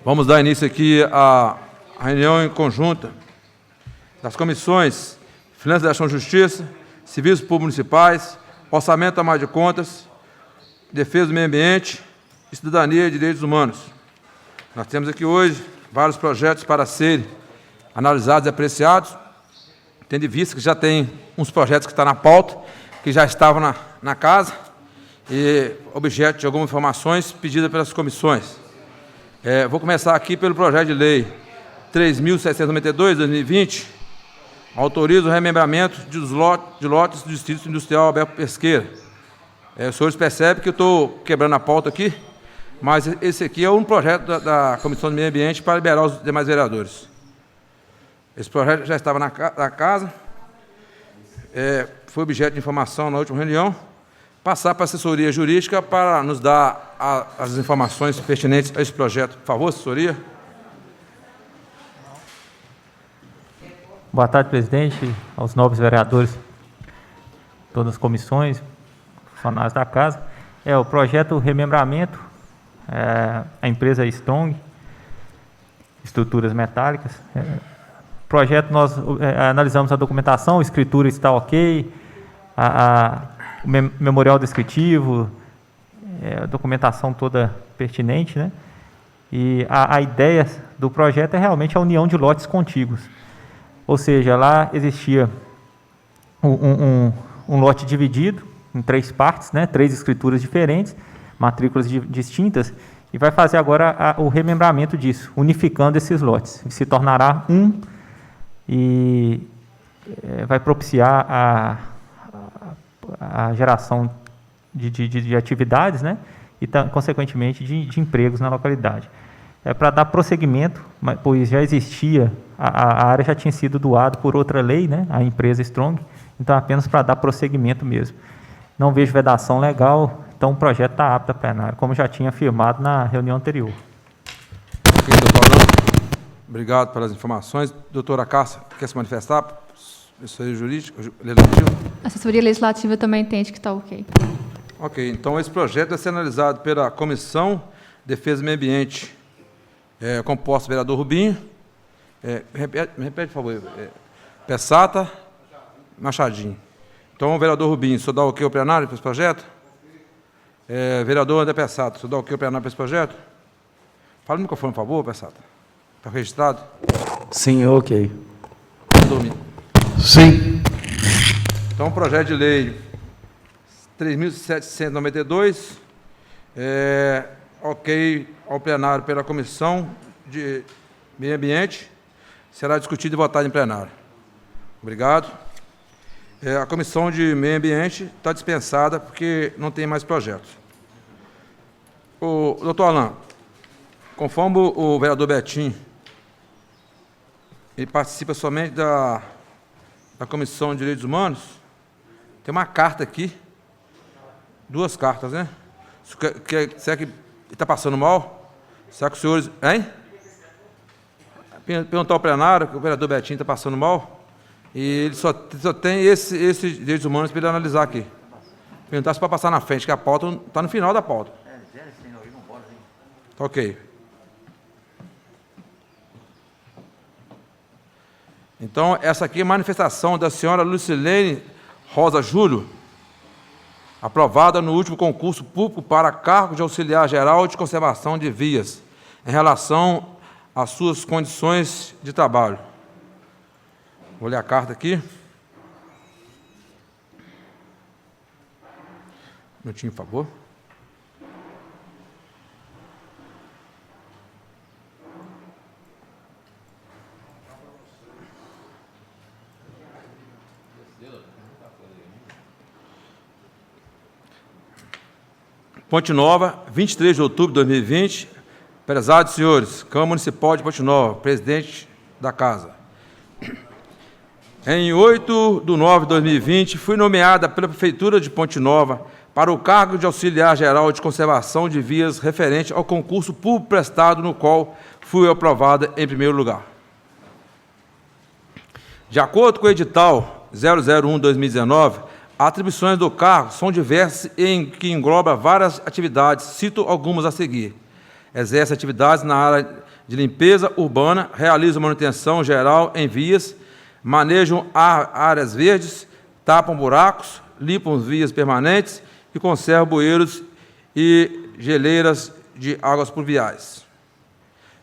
Vamos dar início aqui à reunião em conjunta das comissões Finanças, Ação e Justiça, Serviços Públicos Municipais, Orçamento, Tomada de Contas, Defesa do Meio Ambiente, Cidadania e Direitos Humanos. Nós temos aqui hoje vários projetos para serem analisados e apreciados, tendo em vista que já tem uns projetos que estão na pauta, que já estavam na casa, e objeto de algumas informações pedidas pelas comissões. Vou começar aqui pelo projeto de lei 3.792/2020, autoriza o remembramento de lotes do Distrito Industrial Alberto Pesqueira. Os senhores percebem que eu estou quebrando a pauta aqui, mas esse aqui é um projeto da Comissão do Meio Ambiente para liberar os demais vereadores. Esse projeto já estava na casa, foi objeto de informação na última reunião, passar para a assessoria jurídica para nos dar as informações pertinentes a esse projeto. Por favor, assessoria. Boa tarde, presidente, aos nobres vereadores, todas as comissões, funcionários da casa. O projeto Remembramento, a empresa Strong, estruturas metálicas. Projeto, nós analisamos a documentação, a escritura está ok, o memorial descritivo, a documentação toda pertinente, né? E a ideia do projeto é realmente a união de lotes contíguos. Ou seja, lá existia um lote dividido em 3 partes, né? 3 escrituras diferentes, matrículas distintas, e vai fazer agora o remembramento disso, unificando esses lotes. Se tornará um e vai propiciar a geração de atividades, né? E, consequentemente, de empregos na localidade. Para dar prosseguimento, pois já existia, a área já tinha sido doada por outra lei, né? A empresa Strong, então apenas para dar prosseguimento mesmo. Não vejo vedação legal, então o projeto está apto a plenário, como já tinha afirmado na reunião anterior. Ok, doutor Alain. Obrigado pelas informações. Doutora Cássia, quer se manifestar? Assessoria jurídica, legislativa? A assessoria legislativa também entende que está ok. Ok, então esse projeto vai ser analisado pela Comissão de Defesa do Meio Ambiente, composto do vereador Rubinho, repete, por favor, Pessata, Machadinho. Então, vereador Rubinho, o senhor dá ok ao plenário para esse projeto? Vereador André Pessata, o senhor dá ok ao plenário para esse projeto? Fala no microfone, por favor, Pessata. Está registrado? Sim, ok. Dormir. Sim. Então, o projeto de lei 3.792, ok ao plenário pela Comissão de Meio Ambiente, será discutido e votado em plenário. Obrigado. A Comissão de Meio Ambiente está dispensada porque não tem mais projetos. O doutor Alain, conforme o vereador Betinho, ele participa somente da Comissão de Direitos Humanos, tem uma carta aqui, 2 cartas, né? Será que está passando mal? Será que os senhores... Hein? Perguntar ao plenário que o vereador Betinho está passando mal, e ele só tem esse Direitos Humanos para ele analisar aqui. Perguntar se pode passar na frente, que a pauta está no final da pauta. Tá ok. Então, essa aqui é a manifestação da senhora Lucilene Rosa Júlio, aprovada no último concurso público para cargo de auxiliar geral de conservação de vias, em relação às suas condições de trabalho. Vou ler a carta aqui. Um minutinho, por favor. Ponte Nova, 23 de outubro de 2020. Prezados senhores, Câmara Municipal de Ponte Nova, presidente da Casa. Em 8 de nove de 2020, fui nomeada pela Prefeitura de Ponte Nova para o cargo de auxiliar geral de conservação de vias referente ao concurso público prestado, no qual fui aprovada em primeiro lugar. De acordo com o edital 001/2019, as atribuições do cargo são diversas em que engloba várias atividades, cito algumas a seguir. Exerce atividades na área de limpeza urbana, realizam manutenção geral em vias, manejam áreas verdes, tapam buracos, limpam vias permanentes e conservam bueiros e geleiras de águas pluviais.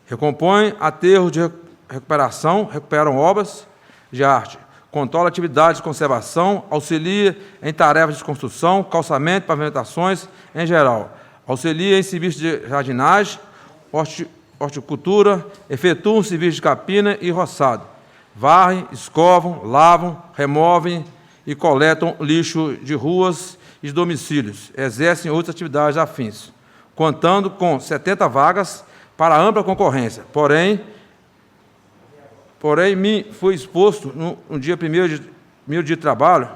Recompõem aterros de recuperação, recuperam obras de arte, controla atividades de conservação, auxilia em tarefas de construção, calçamento, pavimentações em geral, auxilia em serviços de jardinagem, horticultura, efetuam serviços de capina e roçado, varrem, escovam, lavam, removem e coletam lixo de ruas e de domicílios, exercem outras atividades afins, contando com 70 vagas para ampla concorrência. Porém, me foi exposto no dia primeiro dia de trabalho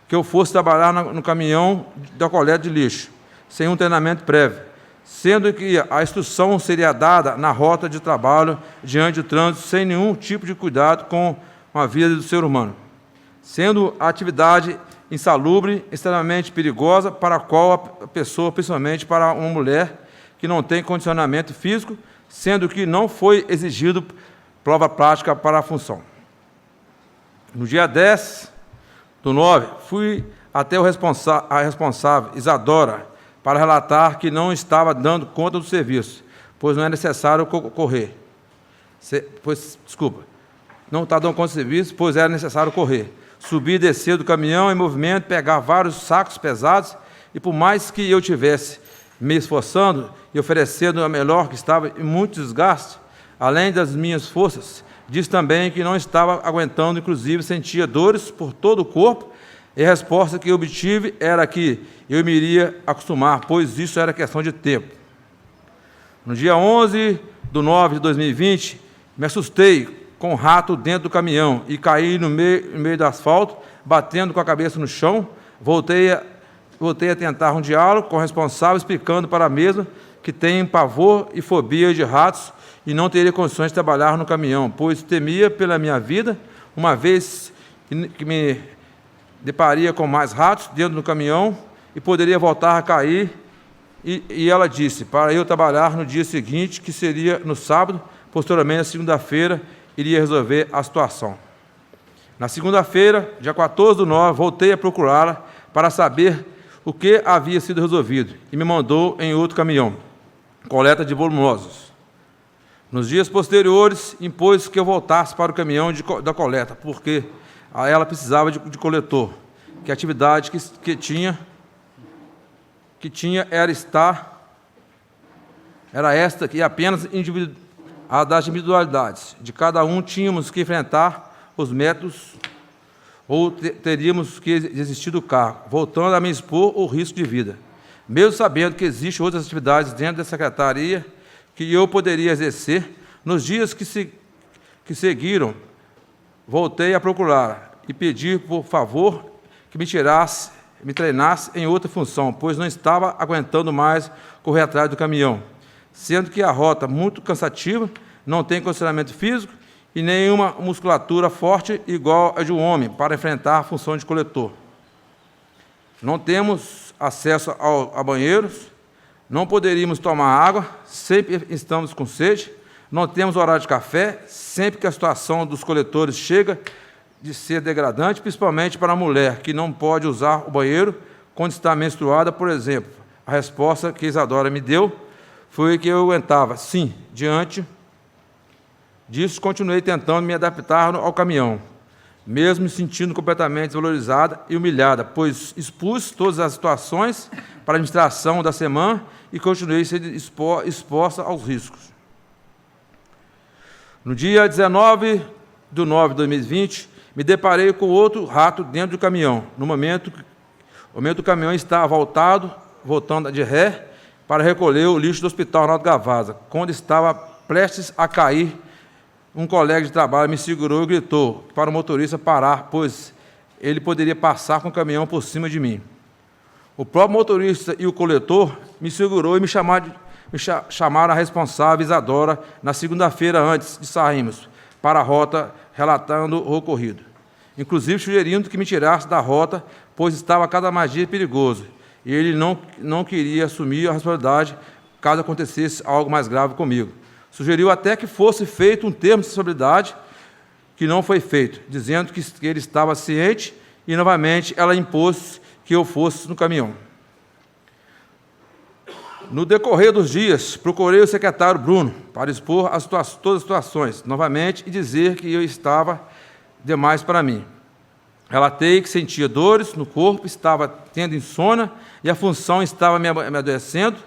que eu fosse trabalhar no caminhão da coleta de lixo, sem um treinamento prévio, sendo que a instrução seria dada na rota de trabalho diante do trânsito, sem nenhum tipo de cuidado com a vida do ser humano, sendo a atividade insalubre, extremamente perigosa para a qual a pessoa, principalmente para uma mulher que não tem condicionamento físico, sendo que não foi exigido prova prática para a função. No dia 10/9, fui até a responsável, Isadora, para relatar que não estava dando conta do serviço, pois não é necessário correr. Não está dando conta do serviço, pois era necessário correr. Subir e descer do caminhão em movimento, pegar vários sacos pesados, e por mais que eu tivesse me esforçando e oferecendo a melhor que estava em muito desgaste, além das minhas forças, disse também que não estava aguentando, inclusive sentia dores por todo o corpo, e a resposta que eu obtive era que eu me iria acostumar, pois isso era questão de tempo. No dia 11/9/2020, me assustei com um rato dentro do caminhão e caí no meio do asfalto, batendo com a cabeça no chão. Voltei a tentar um diálogo com o responsável, explicando para a mesma que tem pavor e fobia de ratos e não teria condições de trabalhar no caminhão, pois temia pela minha vida, uma vez que me deparia com mais ratos dentro do caminhão e poderia voltar a cair. E ela disse para eu trabalhar no dia seguinte, que seria no sábado, posteriormente, na segunda-feira, iria resolver a situação. Na segunda-feira, dia 14/9, voltei a procurá-la para saber o que havia sido resolvido e me mandou em outro caminhão, coleta de volumosos. Nos dias posteriores, impôs que eu voltasse para o caminhão da coleta, porque ela precisava de coletor, que a atividade que tinha era esta, que apenas a das individualidades de cada um tínhamos que enfrentar os métodos ou teríamos que desistir do cargo, voltando a me expor o risco de vida, mesmo sabendo que existem outras atividades dentro da secretaria que eu poderia exercer. Nos dias que seguiram, voltei a procurar e pedir, por favor, que me treinasse em outra função, pois não estava aguentando mais correr atrás do caminhão, sendo que a rota muito cansativa, não tem condicionamento físico e nenhuma musculatura forte igual a de um homem para enfrentar a função de coletor. Não temos acesso a banheiros, não poderíamos tomar água, sempre estamos com sede, não temos horário de café, sempre que a situação dos coletores chega de ser degradante, principalmente para a mulher, que não pode usar o banheiro quando está menstruada, por exemplo. A resposta que Isadora me deu foi que eu aguentava. Sim, diante disso, continuei tentando me adaptar ao caminhão, mesmo me sentindo completamente desvalorizada e humilhada, pois expus todas as situações para a administração da semana e continuei sendo exposta aos riscos. No dia 19/9/2020, me deparei com outro rato dentro do caminhão. No momento o caminhão estava voltando de ré para recolher o lixo do Hospital Arnaldo Gavazza. Quando estava prestes a cair, um colega de trabalho me segurou e gritou para o motorista parar, pois ele poderia passar com o caminhão por cima de mim. O próprio motorista e o coletor me segurou e me chamaram a responsável, Isadora, na segunda-feira antes de sairmos para a rota, relatando o ocorrido, inclusive sugerindo que me tirasse da rota, pois estava cada mais dia perigoso, e ele não queria assumir a responsabilidade caso acontecesse algo mais grave comigo. Sugeriu até que fosse feito um termo de responsabilidade, que não foi feito, dizendo que ele estava ciente e, novamente, ela impôs que eu fosse no caminhão. No decorrer dos dias, procurei o secretário Bruno para expor todas as situações, novamente, e dizer que eu estava demais para mim. Relatei que sentia dores no corpo, estava tendo insônia e a função estava me adoecendo,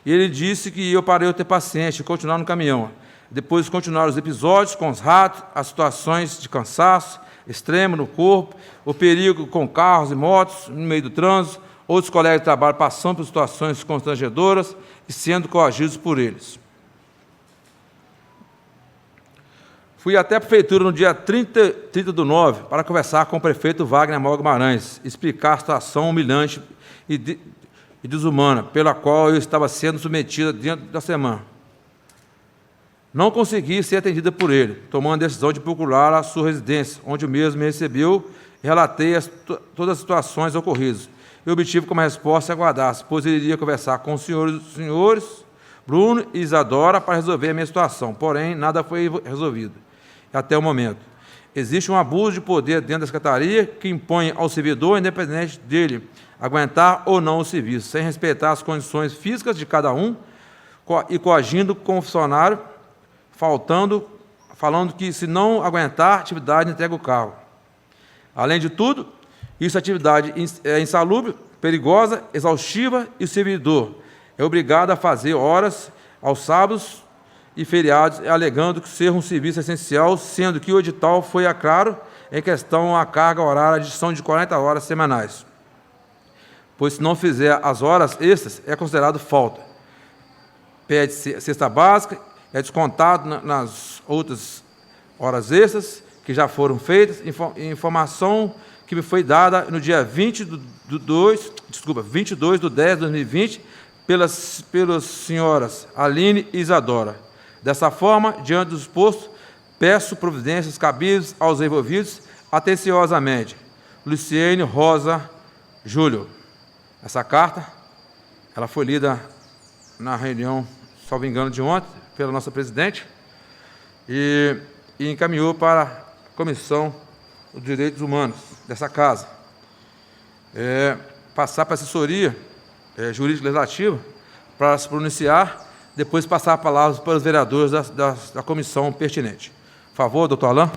e ele disse que eu parei de ter paciência e continuar no caminhão. Depois continuaram os episódios com os ratos, as situações de cansaço extremo no corpo, o perigo com carros e motos no meio do trânsito, outros colegas de trabalho passando por situações constrangedoras e sendo coagidos por eles. Fui até a prefeitura no dia 30/9 para conversar com o prefeito Wagner Amaral Guimarães, explicar a situação humilhante e desumana pela qual eu estava sendo submetida dentro da semana. Não consegui ser atendida por ele, tomando a decisão de procurar a sua residência, onde o mesmo me recebeu e relatei todas as situações ocorridas. Eu obtive como resposta aguardasse, pois ele iria conversar com os senhores Bruno e Isadora para resolver a minha situação, porém, nada foi resolvido até o momento. Existe um abuso de poder dentro da secretaria que impõe ao servidor, independente dele, aguentar ou não o serviço, sem respeitar as condições físicas de cada um e coagindo com o funcionário, falando que, se não aguentar a atividade, entrega o carro. Além de tudo, isso é atividade insalubre, perigosa, exaustiva, e o servidor é obrigado a fazer horas aos sábados e feriados, alegando que ser um serviço essencial, sendo que o edital foi claro em questão à carga horária de adição de 40 horas semanais. Pois, se não fizer as horas extras, é considerado falta. Pede cesta básica, é descontado nas outras horas extras que já foram feitas, informação que me foi dada no dia 22 de 10 de 2020 pelas senhoras Aline e Isadora. Dessa forma, diante do exposto, peço providências cabíveis aos envolvidos, atenciosamente. Luciene Rosa Júlio. Essa carta, ela foi lida na reunião, salvo engano, de ontem, pela nossa presidente, e encaminhou para a Comissão dos Direitos Humanos dessa casa. Passar para a assessoria jurídica legislativa para se pronunciar, depois passar a palavra para os vereadores da comissão pertinente. Por favor, doutor Alain.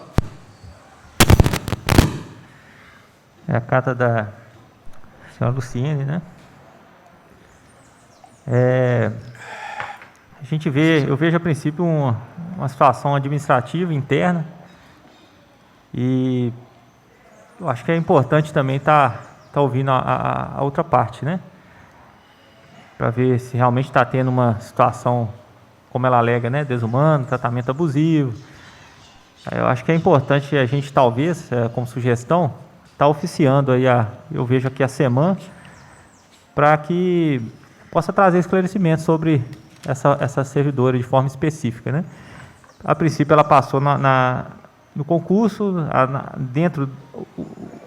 É a carta da senhora Luciene, né? Eu vejo a princípio uma situação administrativa interna, e eu acho que é importante também estar ouvindo a outra parte, né? Para ver se realmente está tendo uma situação, como ela alega, né? Desumano, tratamento abusivo. Eu acho que é importante a gente, talvez, como sugestão, estar oficiando aí eu vejo aqui a SEMAN, para que possa trazer esclarecimentos sobre essa servidora de forma específica, né? A princípio, ela passou no concurso,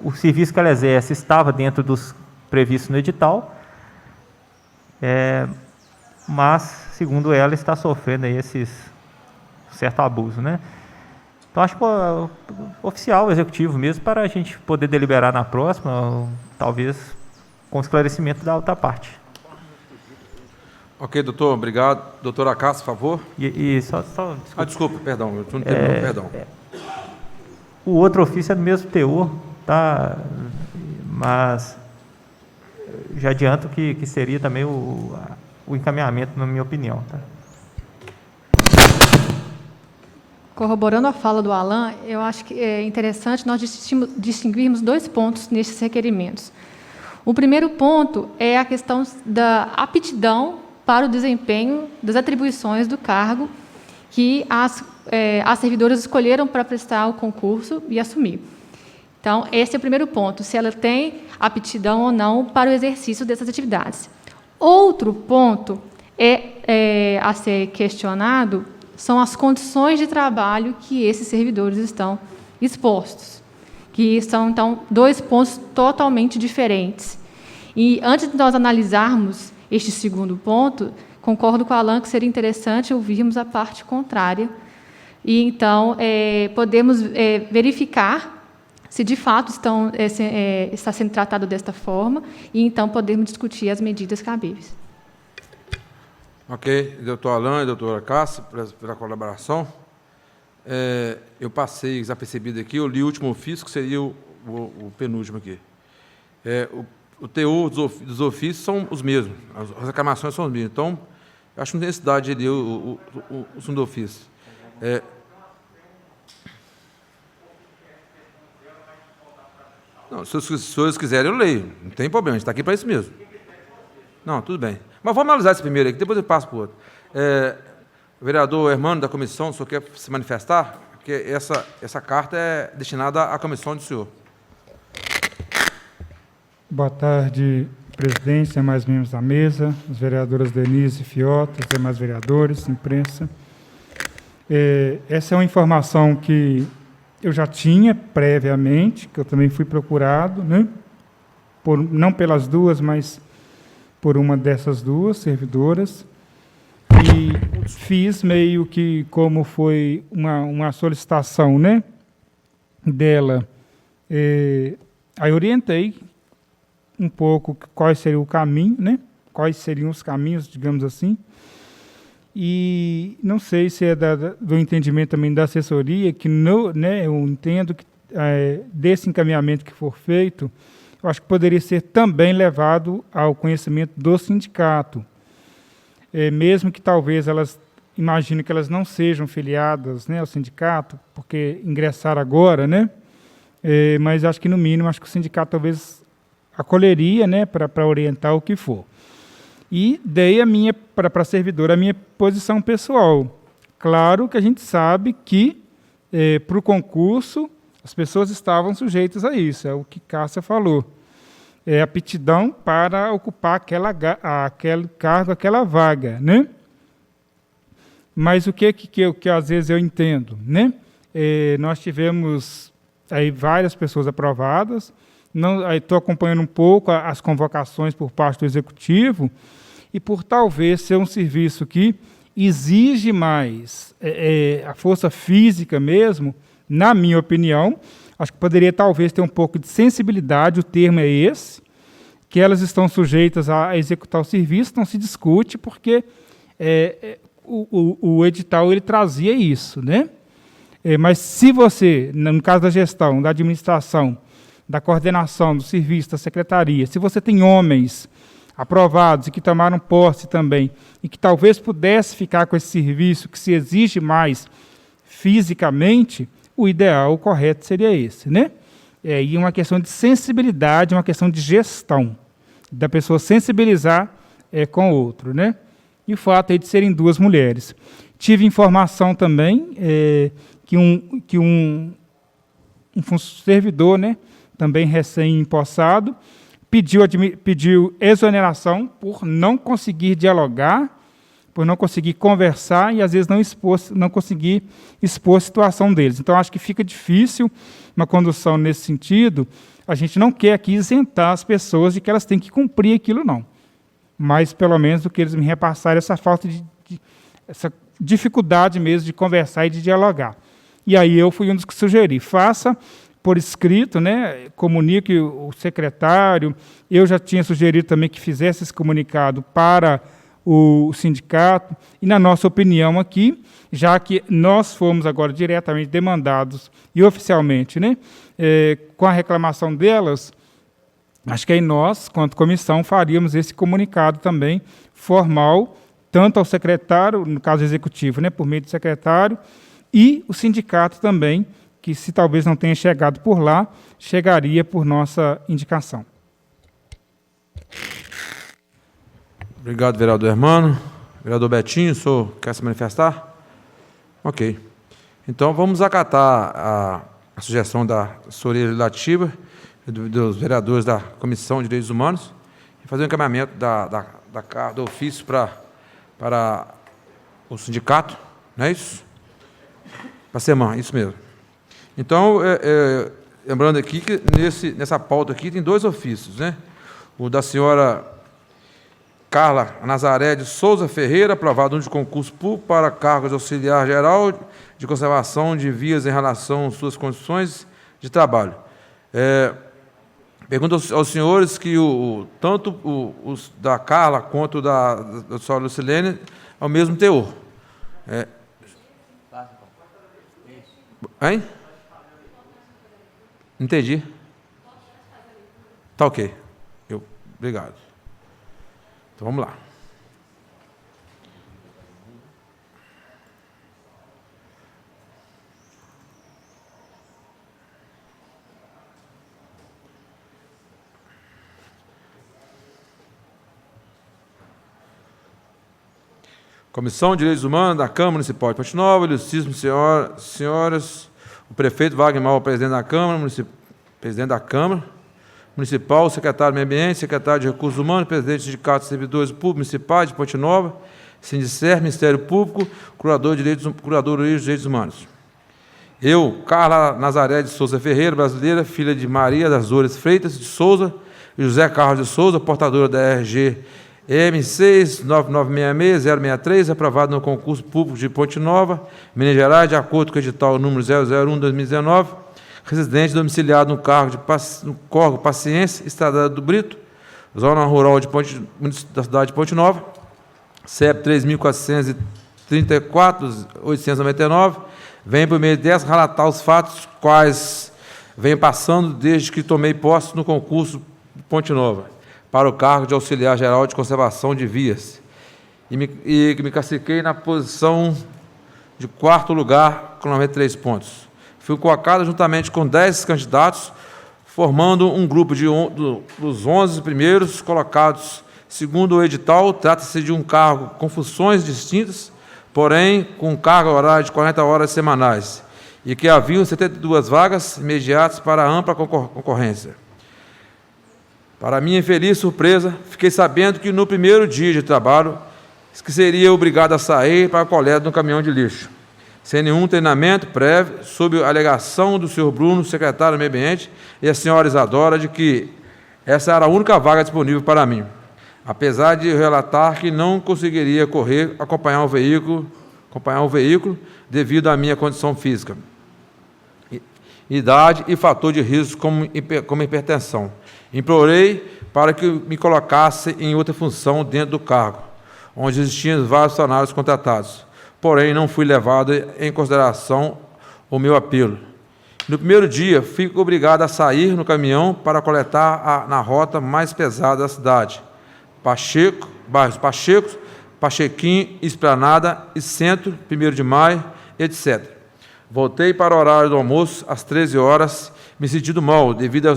o serviço que ela exerce estava dentro dos previstos no edital, mas, segundo ela, está sofrendo aí certo abuso, né? Então, acho que oficial, executivo mesmo, para a gente poder deliberar na próxima, talvez com esclarecimento da outra parte. Ok, doutor, obrigado. Doutora Cássia, por favor. Desculpa. Desculpa, perdão, eu não terminou, perdão. O outro ofício é do mesmo teor, tá? Mas já adianto que seria também o encaminhamento, na minha opinião, tá? Corroborando a fala do Alain, eu acho que é interessante nós distinguirmos dois pontos nesses requerimentos. O primeiro ponto é a questão da aptidão para o desempenho das atribuições do cargo que as servidoras escolheram para prestar o concurso e assumir. Então, esse é o primeiro ponto, se ela tem aptidão ou não para o exercício dessas atividades. Outro ponto a ser questionado são as condições de trabalho que esses servidores estão expostos, que são, então, dois pontos totalmente diferentes. E, antes de nós analisarmos este segundo ponto, concordo com o Alan que seria interessante ouvirmos a parte contrária e, então, podemos verificar se, de fato, está sendo tratado desta forma e, então, podemos discutir as medidas cabíveis. Ok, doutor Alan e doutora Cássia, pela colaboração. Eu passei desapercebido aqui, eu li o último ofício, que seria o penúltimo aqui. O teor dos ofícios são os mesmos, as reclamações são as mesmas. Então, eu acho que não tem necessidade de ler o segundo ofício. Não, se os senhores quiserem, eu leio. Não tem problema, a gente está aqui para isso mesmo. Não, tudo bem. Mas vamos analisar esse primeiro aqui, depois eu passo para o outro. O vereador Hermano, da comissão, o senhor quer se manifestar? Porque essa carta é destinada à comissão do senhor. Boa tarde, presidência, mais membros da mesa, as vereadoras Denise, Fiota, os demais vereadores, imprensa. Essa é uma informação que eu já tinha previamente, que eu também fui procurado, né? Não pelas duas, mas por uma dessas duas servidoras, e fiz meio que como foi uma solicitação, né, dela, aí orientei um pouco qual seria o caminho, né, quais seriam os caminhos, digamos assim, e não sei se é do entendimento também da assessoria, que eu entendo que desse encaminhamento que for feito, eu acho que poderia ser também levado ao conhecimento do sindicato, mesmo que talvez elas imaginem que elas não sejam filiadas, né, ao sindicato, porque ingressaram agora, né, mas acho que no mínimo, acho que o sindicato talvez acolheria, né, para orientar o que for. E dei para a servidora a minha posição pessoal. Claro que a gente sabe que para o concurso as pessoas estavam sujeitas a isso, é o que Cássia falou. É aptidão para ocupar aquele cargo, aquela vaga, né? Mas o que às vezes eu entendo, né? Nós tivemos aí várias pessoas aprovadas, estou acompanhando um pouco as convocações por parte do Executivo, e por talvez ser um serviço que exige mais a força física mesmo, na minha opinião, acho que poderia talvez ter um pouco de sensibilidade, o termo é esse, que elas estão sujeitas a executar o serviço, não se discute, porque o edital ele trazia isso, né? Mas se você, no caso da gestão, da administração, da coordenação do serviço, da secretaria, se você tem homens aprovados e que tomaram posse também, e que talvez pudesse ficar com esse serviço que se exige mais fisicamente, o ideal, o correto seria esse, né? E uma questão de sensibilidade, uma questão de gestão, da pessoa sensibilizar com o outro, né? E o fato aí de serem duas mulheres. Tive informação também que um servidor, né, também recém-empossado, pediu exoneração por não conseguir dialogar, por não conseguir conversar e, às vezes, não conseguir expor a situação deles. Então, acho que fica difícil uma condução nesse sentido. A gente não quer aqui isentar as pessoas de que elas têm que cumprir aquilo, não. Mas, pelo menos, do que eles me repassaram, essa falta essa dificuldade mesmo de conversar e de dialogar. E aí eu fui um dos que sugeri, faça por escrito, né, comunique o secretário. Eu já tinha sugerido também que fizesse esse comunicado para o sindicato, e na nossa opinião aqui, já que nós fomos agora diretamente demandados e oficialmente, né, com a reclamação delas, acho que aí nós, quanto comissão, faríamos esse comunicado também formal, tanto ao secretário, no caso executivo, né, por meio do secretário, e o sindicato também, que se talvez não tenha chegado por lá, chegaria por nossa indicação. Obrigado, vereador Hermano. Vereador Betinho, o senhor quer se manifestar? Ok. Então, vamos acatar a sugestão da assessoria legislativa dos vereadores da Comissão de Direitos Humanos e fazer um encaminhamento do ofício para o sindicato, não é isso? Para a semana, isso mesmo. Então, lembrando aqui que nessa pauta aqui tem dois ofícios, né? O da senhora Carla Nazaré de Souza Ferreira, aprovado de concurso público para cargo de auxiliar geral de conservação de vias em relação às suas condições de trabalho. Pergunto aos senhores que tanto os da Carla quanto da senhora Lucilene é o mesmo teor. Hein? Entendi. Tá ok. Obrigado. Então vamos lá. Comissão de Direitos Humanos da Câmara Municipal de Ponte Nova, ilustríssimos senhoras, o prefeito Wagner Mal, presidente da Câmara Municipal, o secretário do Meio Ambiente, secretário de Recursos Humanos, presidente do Sindicato de Servidores Públicos Municipais de Ponte Nova, Sindicer, Ministério Público, curador de Direitos Humanos. Eu, Carla Nazaré de Souza Ferreira, brasileira, filha de Maria das Dores Freitas de Souza, e José Carlos de Souza, portadora da RG M69966-063, aprovado no concurso público de Ponte Nova, Minas Gerais, de acordo com o edital número 001/2019, residente domiciliado no Córrego Paciência, Estrada do Brito, zona rural da cidade de Ponte Nova, CEP 3.434.899, vem por meio dessa relatar os fatos quais vem passando desde que tomei posse no concurso de Ponte Nova, para o cargo de auxiliar geral de conservação de vias, e me classifiquei na posição de 4º lugar, com 93 pontos. Fui colocado juntamente com 10 candidatos, formando um grupo dos 11 primeiros colocados. Segundo o edital, trata-se de um cargo com funções distintas, porém com carga horária de 40 horas semanais, e que haviam 72 vagas imediatas para ampla concorrência. Para minha infeliz surpresa, fiquei sabendo que no primeiro dia de trabalho, que seria obrigado a sair para a coleta de um caminhão de lixo, sem nenhum treinamento prévio, sob a alegação do senhor Bruno, secretário do Meio Ambiente, e a senhora Isadora, de que essa era a única vaga disponível para mim, apesar de relatar que não conseguiria acompanhar o veículo devido à minha condição física, idade e fator de risco como hipertensão. Implorei para que me colocasse em outra função dentro do cargo, onde existiam vários funcionários contratados. Porém, não fui levado em consideração o meu apelo. No primeiro dia, fui obrigado a sair no caminhão para coletar na rota mais pesada da cidade, bairros Pacheco, Pachequim, Esplanada e Centro, 1º de Maio, etc. Voltei para o horário do almoço, às 13 horas, me sentindo mal, devido à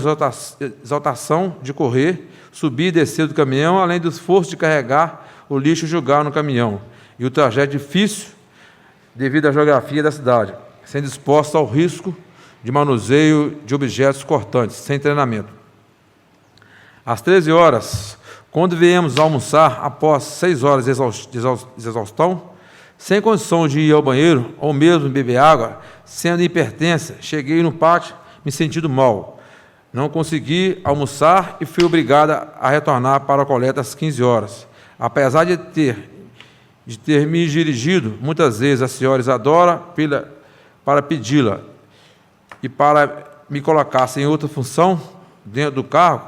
exaltação de correr, subir e descer do caminhão, além do esforço de carregar o lixo e jogar no caminhão, e o trajeto difícil, devido à geografia da cidade, sendo exposto ao risco de manuseio de objetos cortantes, sem treinamento. Às 13 horas, quando viemos almoçar, após 6 horas de exaustão, sem condição de ir ao banheiro, ou mesmo beber água, sendo hipertensa, cheguei no pátio, me sentindo mal. Não consegui almoçar e fui obrigada a retornar para a coleta às 15 horas. Apesar de ter me dirigido muitas vezes à senhora Isadora para pedi-la e para me colocasse em outra função dentro do carro,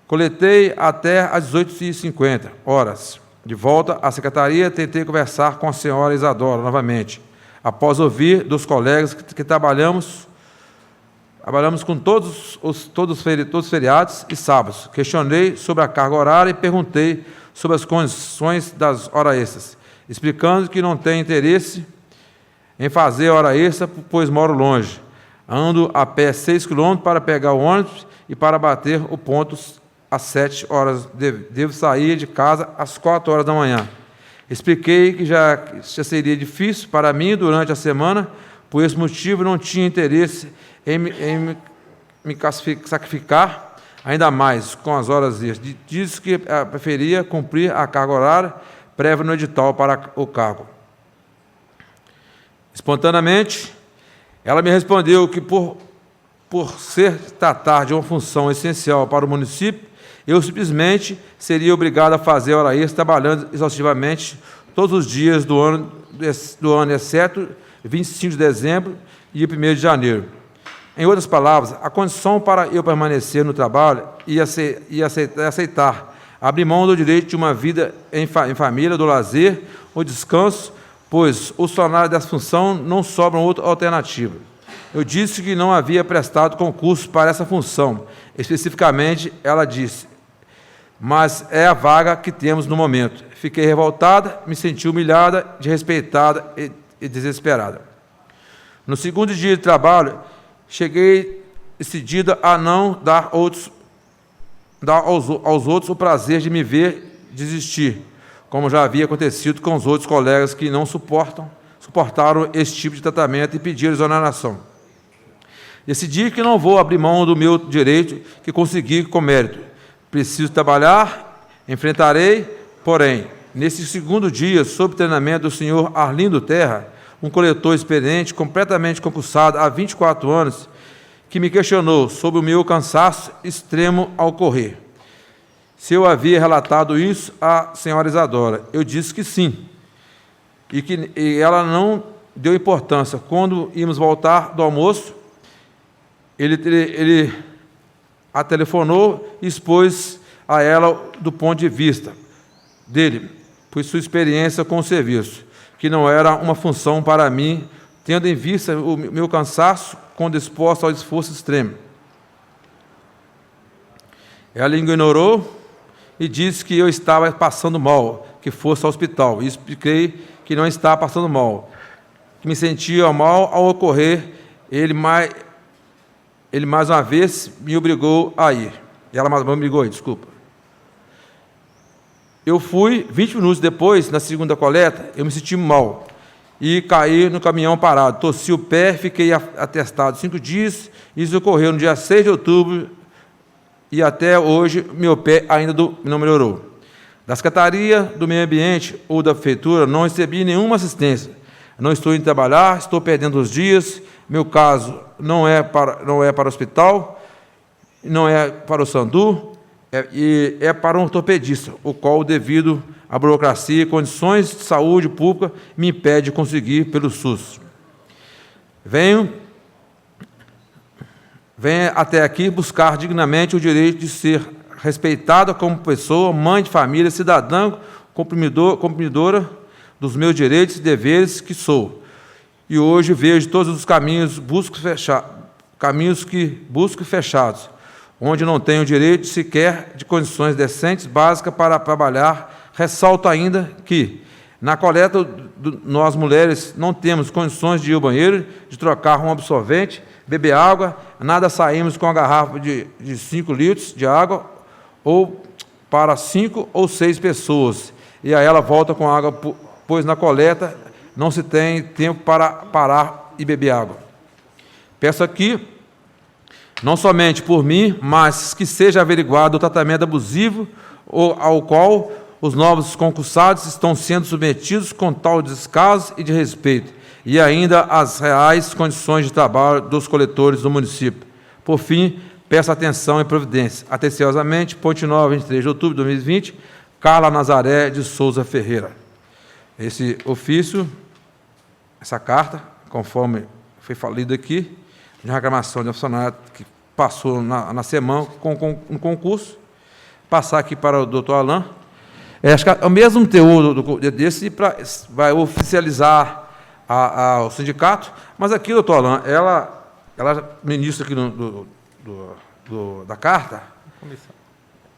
coletei até às 18h50 horas. De volta à secretaria, tentei conversar com a senhora Isadora novamente, após ouvir dos colegas que trabalhamos com todos os feriados e sábados. Questionei sobre a carga horária e perguntei sobre as condições das horas extras, explicando que não tenho interesse em fazer hora extra, pois moro longe. Ando a pé 6 km para pegar o ônibus e para bater o ponto às 7 horas. Devo sair de casa às 4 horas da manhã. Expliquei que já seria difícil para mim durante a semana, por esse motivo não tinha interesse em me sacrificar ainda mais com as horas extras. Disse que preferia cumprir a carga horária prévia no edital para o cargo. Espontaneamente, ela me respondeu que, por se tratar de uma função essencial para o município, eu simplesmente seria obrigado a fazer hora extra, trabalhando exaustivamente todos os dias do ano, exceto 25 de dezembro e 1º de janeiro. Em outras palavras, a condição para eu permanecer no trabalho e aceitar abrir mão do direito de uma vida em família, do lazer ou descanso, pois os funcionários dessa função não sobram outra alternativa. Eu disse que não havia prestado concurso para essa função. Especificamente, ela disse, mas é a vaga que temos no momento. Fiquei revoltada, me senti humilhada, desrespeitada e desesperada. No segundo dia de trabalho, cheguei decidida a não dar aos outros o prazer de me ver desistir, como já havia acontecido com os outros colegas que não suportaram esse tipo de tratamento e pediram exoneração. Decidi que não vou abrir mão do meu direito que consegui com mérito. Preciso trabalhar, enfrentarei, porém, nesse segundo dia, sob treinamento do senhor Arlindo Terra, um coletor experiente, completamente concursado há 24 anos, que me questionou sobre o meu cansaço extremo ao correr. Se eu havia relatado isso à senhora Isadora, eu disse que sim, e ela não deu importância. Quando íamos voltar do almoço, ele a telefonou e expôs a ela do ponto de vista dele, por sua experiência com o serviço, que não era uma função para mim, tendo em vista o meu cansaço, quando exposto ao esforço extremo. Ela ignorou e disse que eu estava passando mal, que fosse ao hospital. E expliquei que não estava passando mal, que me sentia mal ao ocorrer. Ele mais uma vez me obrigou a ir. Ela me obrigou a ir, desculpa. Eu fui, 20 minutos depois, na segunda coleta, eu me senti mal e caí no caminhão parado. Torci o pé, fiquei atestado 5 dias. Isso ocorreu no dia 6 de outubro e até hoje meu pé ainda não melhorou. Da Secretaria do Meio Ambiente ou da Prefeitura não recebi nenhuma assistência. Não estou indo trabalhar, estou perdendo os dias. Meu caso não é para o hospital, não é para o Sandu, é para um ortopedista, o qual, devido à burocracia e condições de saúde pública, me impede de conseguir pelo SUS. Venho até aqui buscar dignamente o direito de ser respeitada como pessoa, mãe de família, cidadã, cumpridora dos meus direitos e deveres que sou. E hoje vejo todos os caminhos que busco fechados, onde não tenho direito sequer de condições decentes, básicas para trabalhar. Ressalto ainda que, na coleta, nós mulheres não temos condições de ir ao banheiro, de trocar um absorvente, beber água, nada saímos com a garrafa de 5 litros de água, ou para 5 ou 6 pessoas, e aí ela volta com água, pois na coleta não se tem tempo para parar e beber água. Peço aqui, não somente por mim, mas que seja averiguado o tratamento abusivo ao qual os novos concursados estão sendo submetidos com tal descaso e de respeito, e ainda as reais condições de trabalho dos coletores do município. Por fim, peço atenção e providência. Atenciosamente, Ponte Nova, 23 de outubro de 2020, Carla Nazaré de Souza Ferreira. Esse ofício, essa carta, conforme foi falado aqui, de reclamação de um funcionário que passou na semana no concurso, passar aqui para o doutor Alain. Acho que é o mesmo teor desse vai oficializar ao sindicato, mas aqui, doutor Alain, ela no início aqui da carta,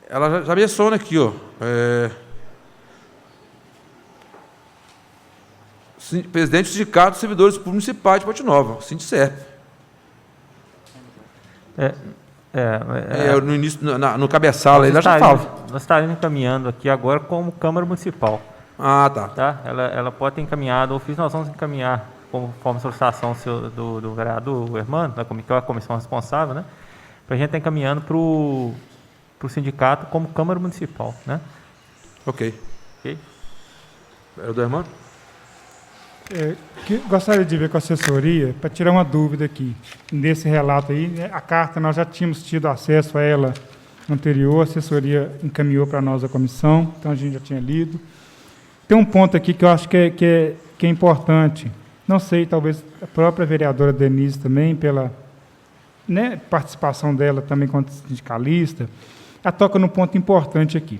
ela já menciona aqui, ó, presidente do Sindicato dos Servidores Públicos Municipais de Ponte Nova, Sindicerp. No início, no cabeçalo, ela já fala. Nós estaremos encaminhando aqui agora como Câmara Municipal. Ah, tá. Tá? Ela pode ter encaminhado, ou nós vamos encaminhar, conforme a solicitação do vereador Hermano, que é a comissão responsável, né? Para a gente estar encaminhando para o sindicato como Câmara Municipal, né? Ok. Vereador Hermano? Gostaria de ver com a assessoria, para tirar uma dúvida aqui, nesse relato aí, né, a carta nós já tínhamos tido acesso a ela anterior, a assessoria encaminhou para nós a comissão, então a gente já tinha lido. Tem um ponto aqui que eu acho que é importante. Não sei, talvez a própria vereadora Denise também, pela participação dela também como sindicalista, ela toca num ponto importante aqui.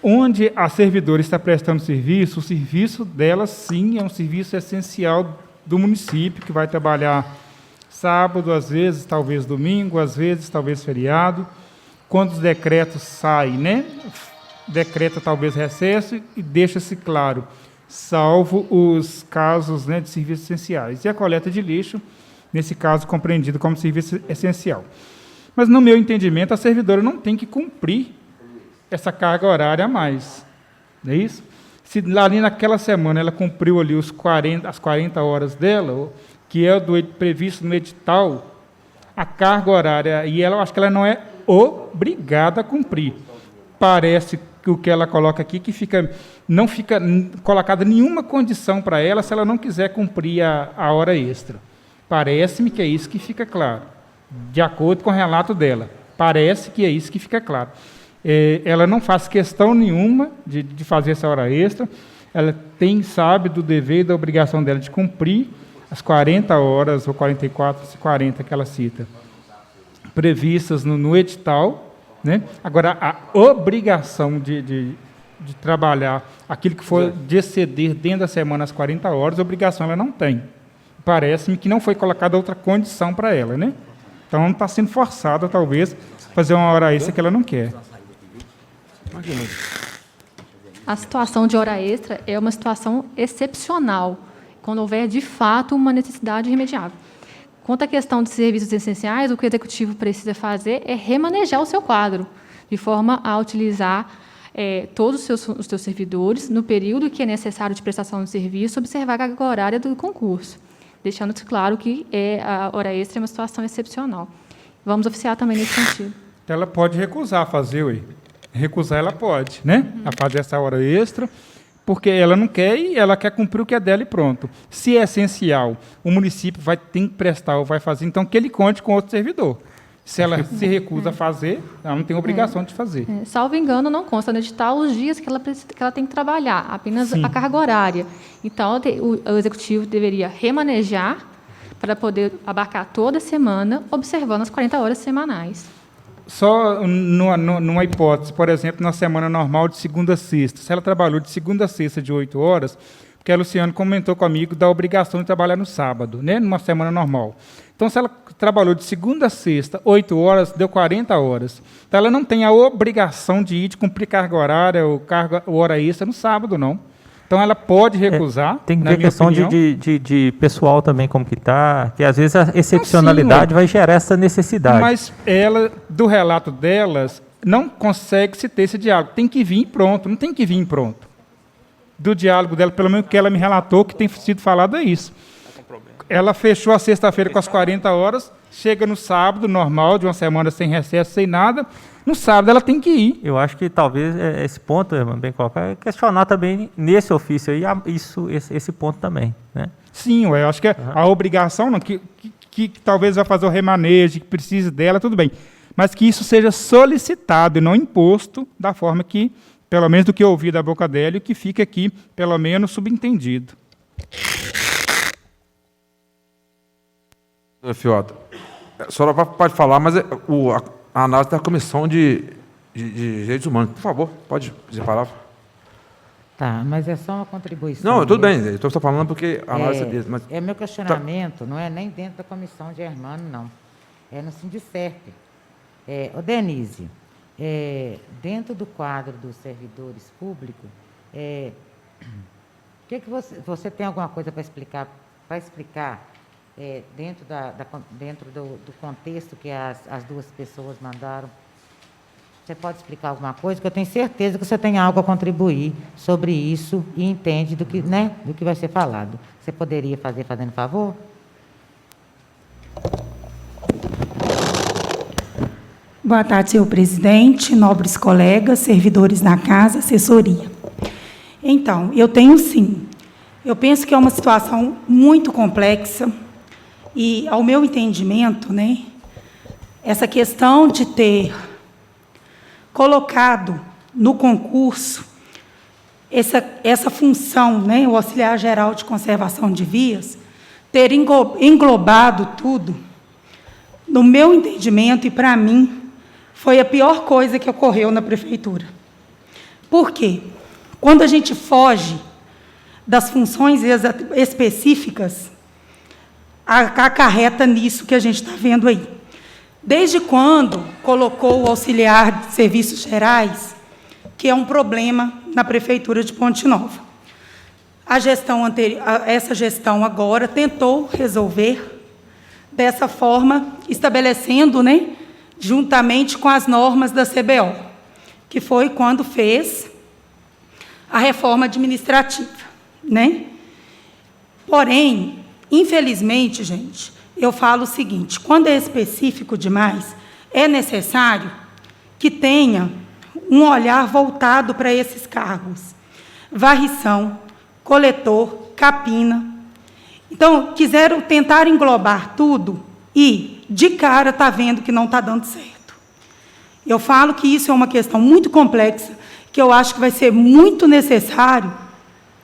Onde a servidora está prestando serviço, o serviço dela, sim, é um serviço essencial do município, que vai trabalhar sábado, às vezes, talvez domingo, às vezes, talvez feriado. Quando os decretos saem, decreta talvez recesso e deixa-se claro, salvo os casos de serviços essenciais. E a coleta de lixo, nesse caso, compreendido como serviço essencial. Mas, no meu entendimento, a servidora não tem que cumprir essa carga horária a mais. Não é isso? Se ali naquela semana ela cumpriu ali as 40 horas dela, que é o previsto no edital, a carga horária, e ela, eu acho que ela não é obrigada a cumprir. Parece que o que ela coloca aqui, que não fica colocada nenhuma condição para ela se ela não quiser cumprir a hora extra. Parece-me que é isso que fica claro, de acordo com o relato dela. Parece que é isso que fica claro. Ela não faz questão nenhuma de fazer essa hora extra, ela sabe do dever e da obrigação dela de cumprir as 40 horas, ou 44, 40 que ela cita, previstas no edital. Agora, a obrigação de trabalhar aquilo que for de exceder dentro da semana as 40 horas, a obrigação ela não tem. Parece-me que não foi colocada outra condição para ela. Então, não está sendo forçada, talvez, a fazer uma hora extra que ela não quer. A situação de hora extra é uma situação excepcional, quando houver, de fato, uma necessidade irremediável. Quanto à questão de serviços essenciais, o que o Executivo precisa fazer é remanejar o seu quadro, de forma a utilizar todos os seus servidores no período que é necessário de prestação de serviço, observar a carga horária do concurso, deixando claro que a hora extra é uma situação excepcional. Vamos oficiar também nesse sentido. Ela pode recusar fazer, recusar ela pode, a fazer essa hora extra, porque ela não quer e ela quer cumprir o que é dela e pronto. Se é essencial, o município tem que prestar ou vai fazer, então que ele conte com outro servidor. Se ela se recusa a fazer, ela não tem obrigação de fazer. Salvo engano, não consta no edital os dias que ela tem que trabalhar, apenas a carga horária. Então, o Executivo deveria remanejar para poder abarcar toda a semana, observando as 40 horas semanais. Só numa hipótese, por exemplo, na semana normal de segunda a sexta, se ela trabalhou de segunda a sexta de 8 horas, porque a Luciana comentou comigo da obrigação de trabalhar no sábado, numa semana normal. Então, se ela trabalhou de segunda a sexta, 8 horas, deu 40 horas. Então, ela não tem a obrigação de cumprir carga horária ou hora extra no sábado, não. Então, ela pode recusar. Tem que ver questão de pessoal também, como que está, que às vezes a excepcionalidade vai gerar essa necessidade. Mas ela, do relato delas, não consegue se ter esse diálogo. Tem que vir pronto, não tem que vir pronto. Do diálogo dela, pelo menos o que ela me relatou, que tem sido falado é isso. Ela fechou a sexta-feira com as 40 horas, chega no sábado, normal, de uma semana sem recesso, sem nada. No sábado ela tem que ir. Eu acho que talvez esse ponto, irmão, bem colocado, é questionar também nesse ofício aí, esse ponto também. Sim, eu acho que a obrigação, não, que talvez vai fazer o remanejo, que precise dela, tudo bem. Mas que isso seja solicitado e não imposto da forma que, pelo menos do que eu ouvi da boca dela, e que fique aqui, pelo menos, subentendido. Fiota, a senhora pode falar, mas a análise da Comissão de Direitos Humanos. Por favor, pode dizer a palavra. Tá, mas é só uma contribuição. Não, tudo bem, eu estou falando porque a análise é deles. Mas... meu questionamento não é nem dentro da Comissão de Hermano, não. É no Sindicerp. Denise, dentro do quadro dos servidores públicos, que você tem alguma coisa para explicar dentro do contexto que as duas pessoas mandaram? Você pode explicar alguma coisa? Porque eu tenho certeza que você tem algo a contribuir sobre isso e entende do que vai ser falado. Você poderia fazendo favor? Boa tarde, senhor presidente, nobres colegas, servidores da casa, assessoria. Então, eu tenho sim. Eu penso que é uma situação muito complexa e, ao meu entendimento, essa questão de ter colocado no concurso essa função, né, o auxiliar geral de conservação de vias, ter englobado tudo, no meu entendimento e para mim, foi a pior coisa que ocorreu na prefeitura. Por quê? Quando a gente foge das funções específicas, acarreta nisso que a gente está vendo aí. Desde quando colocou o auxiliar de serviços gerais, que é um problema na prefeitura de Ponte Nova. A gestão anterior, essa gestão agora tentou resolver dessa forma, estabelecendo, né, juntamente com as normas da CBO, que foi quando fez a reforma administrativa, né? Porém, infelizmente, gente, eu falo o seguinte: quando é específico demais, é necessário que tenha um olhar voltado para esses cargos. Varrição, coletor, capina. Então, quiseram tentar englobar tudo e, de cara, está vendo que não está dando certo. Eu falo que isso é uma questão muito complexa, que eu acho que vai ser muito necessário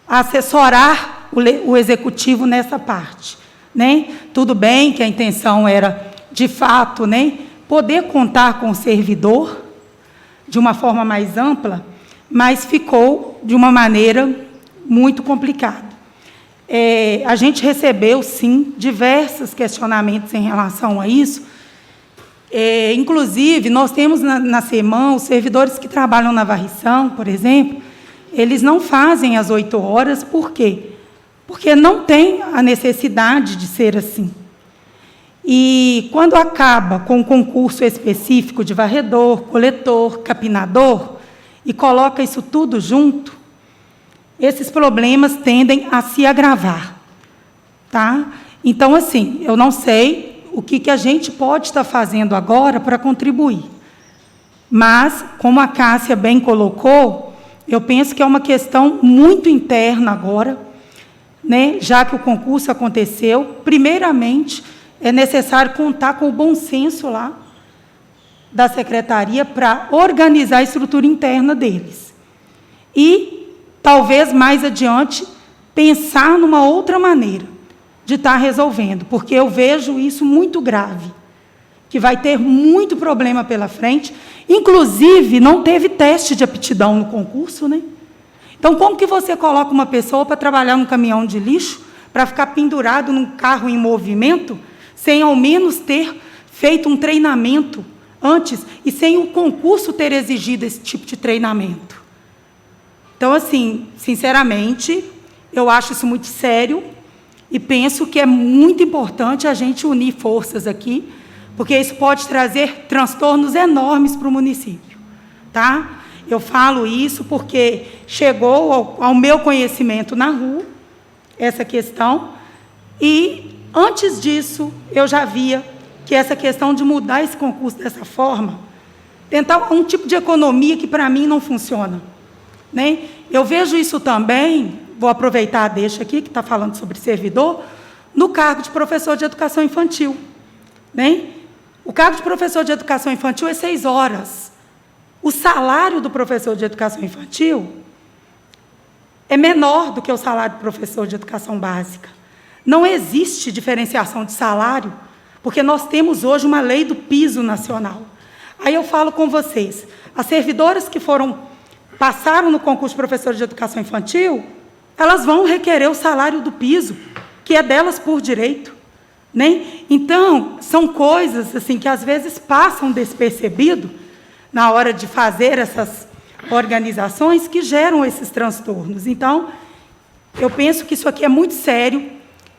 assessorar o executivo nessa parte, né? Tudo bem que a intenção era, de fato, né, poder contar com o servidor de uma forma mais ampla, mas ficou de uma maneira muito complicada. A gente recebeu, sim, diversos questionamentos em relação a isso. Inclusive, nós temos na SEMAN os servidores que trabalham na varrição, por exemplo, eles não fazem as 8 horas, por quê? Porque não tem a necessidade de ser assim. E, quando acaba com um concurso específico de varredor, coletor, capinador, e coloca isso tudo junto, esses problemas tendem a se agravar. Tá? Então, assim, eu não sei o que a gente pode estar fazendo agora para contribuir. Mas, como a Cássia bem colocou, eu penso que é uma questão muito interna agora, né? Já que o concurso aconteceu. Primeiramente, é necessário contar com o bom senso lá da secretaria para organizar a estrutura interna deles. E, talvez, mais adiante, pensar numa outra maneira de estar resolvendo, porque eu vejo isso muito grave, que vai ter muito problema pela frente. Inclusive, não teve teste de aptidão no concurso, né? Então, como que você coloca uma pessoa para trabalhar num caminhão de lixo, para ficar pendurado num carro em movimento, sem ao menos ter feito um treinamento antes e sem o concurso ter exigido esse tipo de treinamento? Então, assim, sinceramente, eu acho isso muito sério e penso que é muito importante a gente unir forças aqui, porque isso pode trazer transtornos enormes para o município. Tá? Eu falo isso porque chegou ao meu conhecimento na rua essa questão, e, antes disso, eu já via que essa questão de mudar esse concurso dessa forma, tentar um tipo de economia que, para mim, não funciona. Né? Eu vejo isso também, vou aproveitar a deixa aqui, que está falando sobre servidor, no cargo de professor de educação infantil. Né? O cargo de professor de educação infantil é 6 horas. O salário do professor de educação infantil é menor do que o salário do professor de educação básica. Não existe diferenciação de salário, porque nós temos hoje uma lei do piso nacional. Aí eu falo com vocês, as servidoras que passaram no concurso de professor de educação infantil, elas vão requerer o salário do piso, que é delas por direito. Né? Então, são coisas assim, que às vezes passam despercebido na hora de fazer essas organizações que geram esses transtornos. Então, eu penso que isso aqui é muito sério,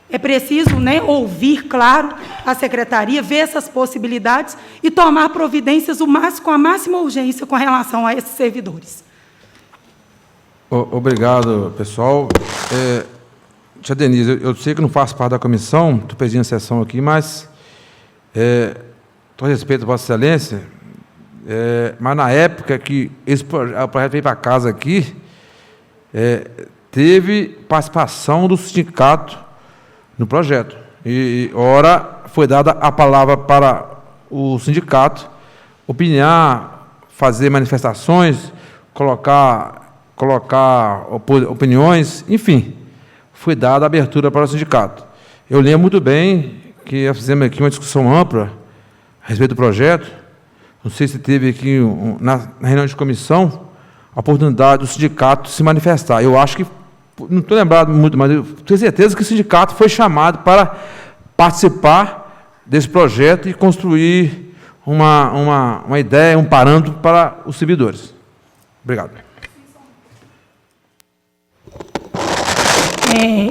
é preciso, né, ouvir, claro, a secretaria, ver essas possibilidades e tomar providências com a máxima urgência com relação a esses servidores. Obrigado, pessoal. Tia Denise, eu sei que não faço parte da comissão, estou pedindo a sessão aqui, mas, com respeito a Vossa Excelência, mas na época que o projeto veio para casa aqui, teve participação do sindicato no projeto. E, ora, foi dada a palavra para o sindicato opinar, fazer manifestações, colocar opiniões, enfim, foi dada a abertura para o sindicato. Eu lembro muito bem que fizemos aqui uma discussão ampla a respeito do projeto. Não sei se teve aqui, na reunião de comissão, a oportunidade do sindicato se manifestar. Eu acho que, não estou lembrado muito, mas eu tenho certeza que o sindicato foi chamado para participar desse projeto e construir uma ideia, um parâmetro para os servidores. Obrigado.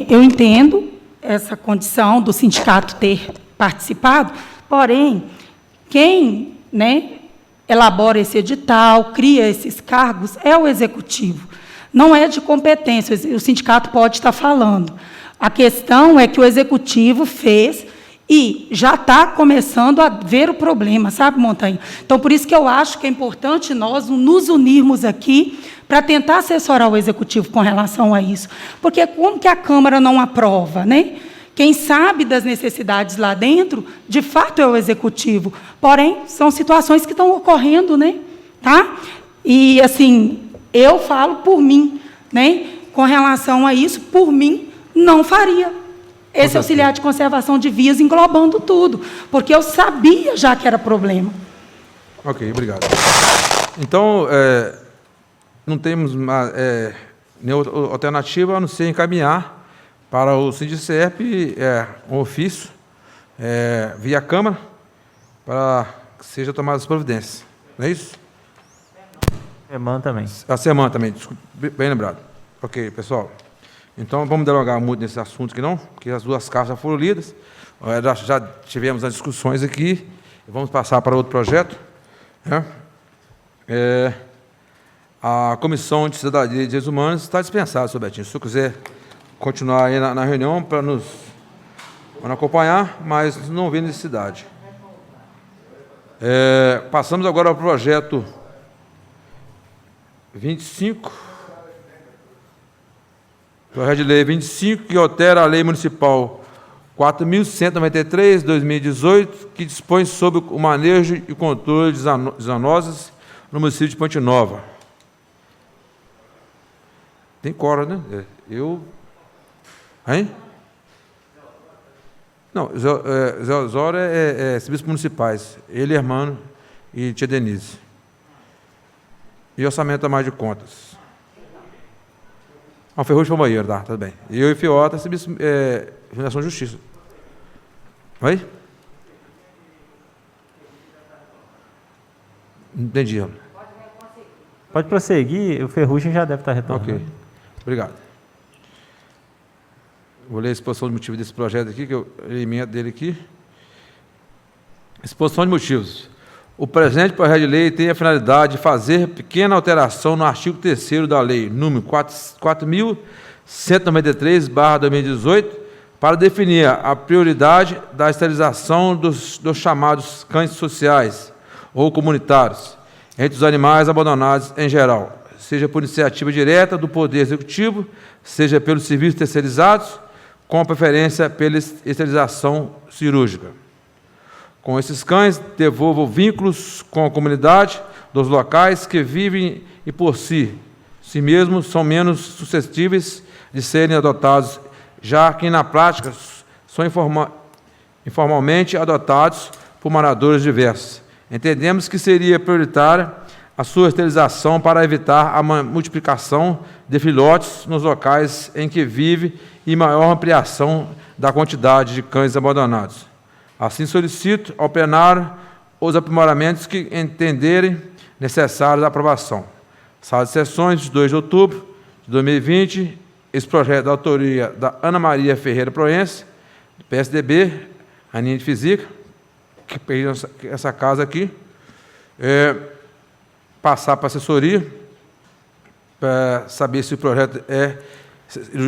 Eu entendo essa condição do sindicato ter participado, porém, quem, elabora esse edital, cria esses cargos, é o executivo. Não é de competência, o sindicato pode estar falando. A questão é que o executivo fez e já está começando a ver o problema, sabe, Montanha? Então, por isso que eu acho que é importante nós nos unirmos aqui para tentar assessorar o executivo com relação a isso. Porque como que a Câmara não aprova, Quem sabe das necessidades lá dentro, de fato, é o executivo. Porém, são situações que estão ocorrendo, tá? E, assim, eu falo por mim, com relação a isso, por mim, não faria esse auxiliar de conservação de vias englobando tudo, porque eu sabia já que era problema. Ok, obrigado. Então, não temos nenhuma alternativa a não ser encaminhar para o Sindicerp um ofício via Câmara para que seja tomadas as providências. Não é isso? Semana também. A semana também, desculpe, bem lembrado. Ok, pessoal. Então, vamos dialogar muito nesse assunto aqui, não? Porque as duas cartas já foram lidas. Já tivemos as discussões aqui. Vamos passar para outro projeto. A Comissão de Cidadania e Direitos Humanos está dispensada, senhor Betinho. Se o senhor quiser continuar aí na reunião para nos acompanhar, mas não vê necessidade. Passamos agora ao projeto 25. Projeto de Lei 25, que altera a Lei Municipal 4.193, 2018, que dispõe sobre o manejo e controle de zoonoses no município de Ponte Nova. Tem coro, né? Hein? Não, Zé Osório é serviços municipais. Ele, Hermano e tia Denise. E orçamento a mais de contas. O Ferrugem foi o banheiro, tá? Tudo bem. E eu e Fiota, serviço Fundação Justiça. Oi? Entendi. Pode prosseguir, o Ferrugem já deve estar retornando. Ok. Obrigado. Vou ler a exposição de motivos desse projeto aqui, que eu elemento dele aqui. Exposição de motivos. O presente projeto de lei tem a finalidade de fazer pequena alteração no artigo 3º da lei, número 4.193/2018, para definir a prioridade da esterilização dos chamados cães sociais ou comunitários, entre os animais abandonados em geral, seja por iniciativa direta do Poder Executivo, seja pelos serviços terceirizados, com preferência pela esterilização cirúrgica. Com esses cães, devolvam vínculos com a comunidade dos locais que vivem e por si mesmos são menos suscetíveis de serem adotados, já que na prática são informalmente adotados por moradores diversos. Entendemos que seria prioritária a sua esterilização para evitar a multiplicação de filhotes nos locais em que vive e maior ampliação da quantidade de cães abandonados. Assim, solicito ao plenário os aprimoramentos que entenderem necessários à aprovação. Sala de sessões, de 2 de outubro de 2020, esse projeto da autoria da Ana Maria Ferreira Proense, do PSDB, Aninha de Fisica, que pediu essa casa aqui, passar para a assessoria, para saber se o projeto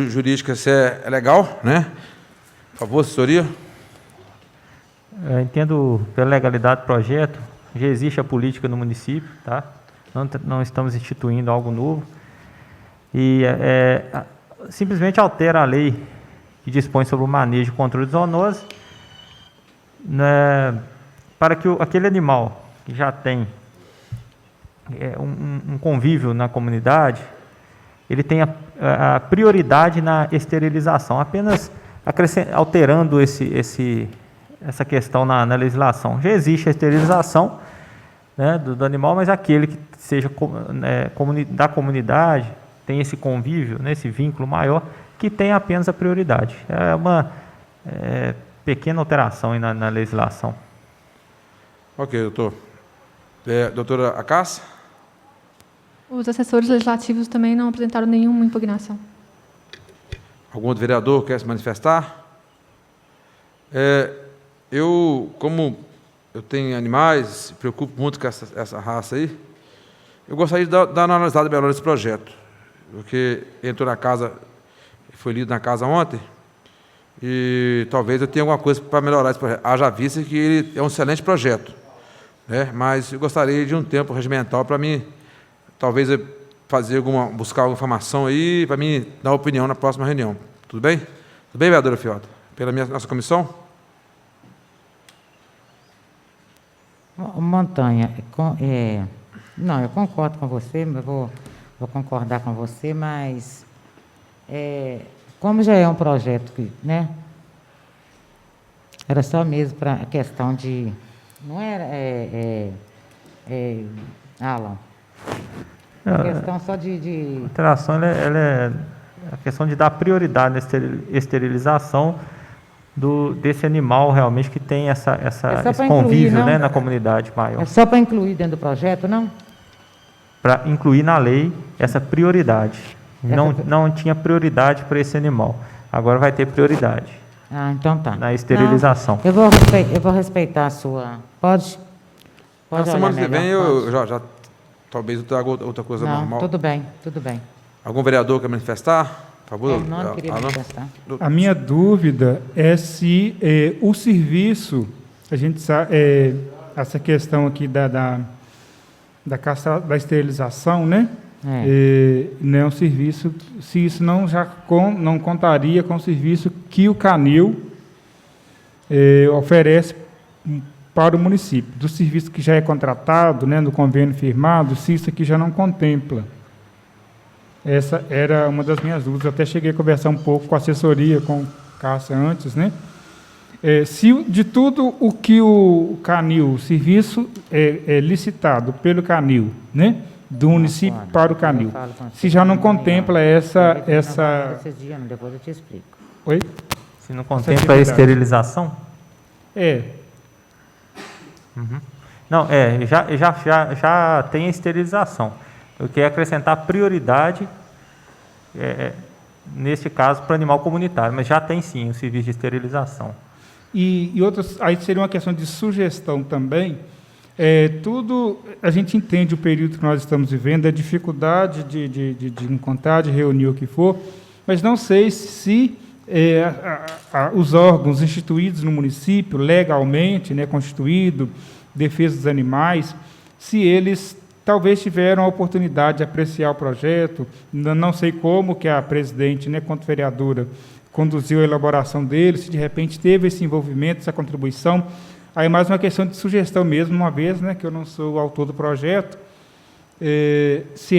jurídico é legal, Por favor, assessoria. Eu entendo pela legalidade do projeto, já existe a política no município, tá? Não estamos instituindo algo novo. E simplesmente altera a lei que dispõe sobre o manejo e controle de zoonoses, para que aquele animal que já tem um convívio na comunidade, ele tem a prioridade na esterilização, apenas alterando essa questão na legislação. Já existe a esterilização, né, do animal, mas aquele que seja da comunidade, tem esse convívio, né, esse vínculo maior, que tem apenas a prioridade. É uma pequena alteração aí na legislação. Ok, doutor. Doutora Acácia? Os assessores legislativos também não apresentaram nenhuma impugnação. Algum outro vereador quer se manifestar? Como eu tenho animais, me preocupo muito com essa raça aí, eu gostaria de dar uma analisada melhor nesse projeto, porque entrou na casa, foi lido na casa ontem, e talvez eu tenha alguma coisa para melhorar esse projeto. Haja vista que ele é um excelente projeto, né? Mas eu gostaria de um tempo regimental para mim, talvez buscar alguma informação aí, para mim dar opinião na próxima reunião. Tudo bem? Tudo bem, vereadora Fiota? Pela nossa comissão? Montanha, não, eu concordo com você, eu vou concordar com você, mas como já é um projeto que, né, era só mesmo para a questão de, não era, Alan, a questão só de... A alteração ela é a questão de dar prioridade na esterilização desse animal realmente que tem esse convívio, incluir, né, na comunidade maior. É só para incluir dentro do projeto, não? Para incluir na lei essa prioridade. Não tinha prioridade para esse animal. Agora vai ter prioridade. Ah, então tá. Na esterilização. Não, eu vou respeitar a sua... Pode Na semana que vem eu talvez eu traga outra coisa normal. Tudo bem. Algum vereador quer manifestar? Por favor. Não queria manifestar. A minha dúvida é se o serviço, a gente sabe, essa questão aqui da esterilização, né? Não é um serviço, se isso não contaria com o serviço que o Canil oferece para o município, do serviço que já é contratado, né, no convênio firmado, se isso aqui já não contempla. Essa era uma das minhas dúvidas. Eu até cheguei a conversar um pouco com a assessoria, com Cássia antes, né? Se de tudo o que o Canil, o serviço é licitado pelo Canil, né, do município para o Canil, se já não contempla essa... Depois eu te explico. Oi? Se não contempla a esterilização? Uhum. Não, já tem a esterilização. Eu quero acrescentar prioridade, neste caso, para o animal comunitário, mas já tem sim o serviço de esterilização. E outras, aí seria uma questão de sugestão também. Tudo, a gente entende o período que nós estamos vivendo, a dificuldade de encontrar, de reunir o que for, mas não sei se os órgãos instituídos no município, legalmente, né, constituído, defesa dos animais, se eles talvez tiveram a oportunidade de apreciar o projeto, não sei como que a presidente, né, quanto vereadora, conduziu a elaboração dele, se de repente teve esse envolvimento, essa contribuição. Aí mais uma questão de sugestão mesmo, uma vez, né, que eu não sou o autor do projeto, se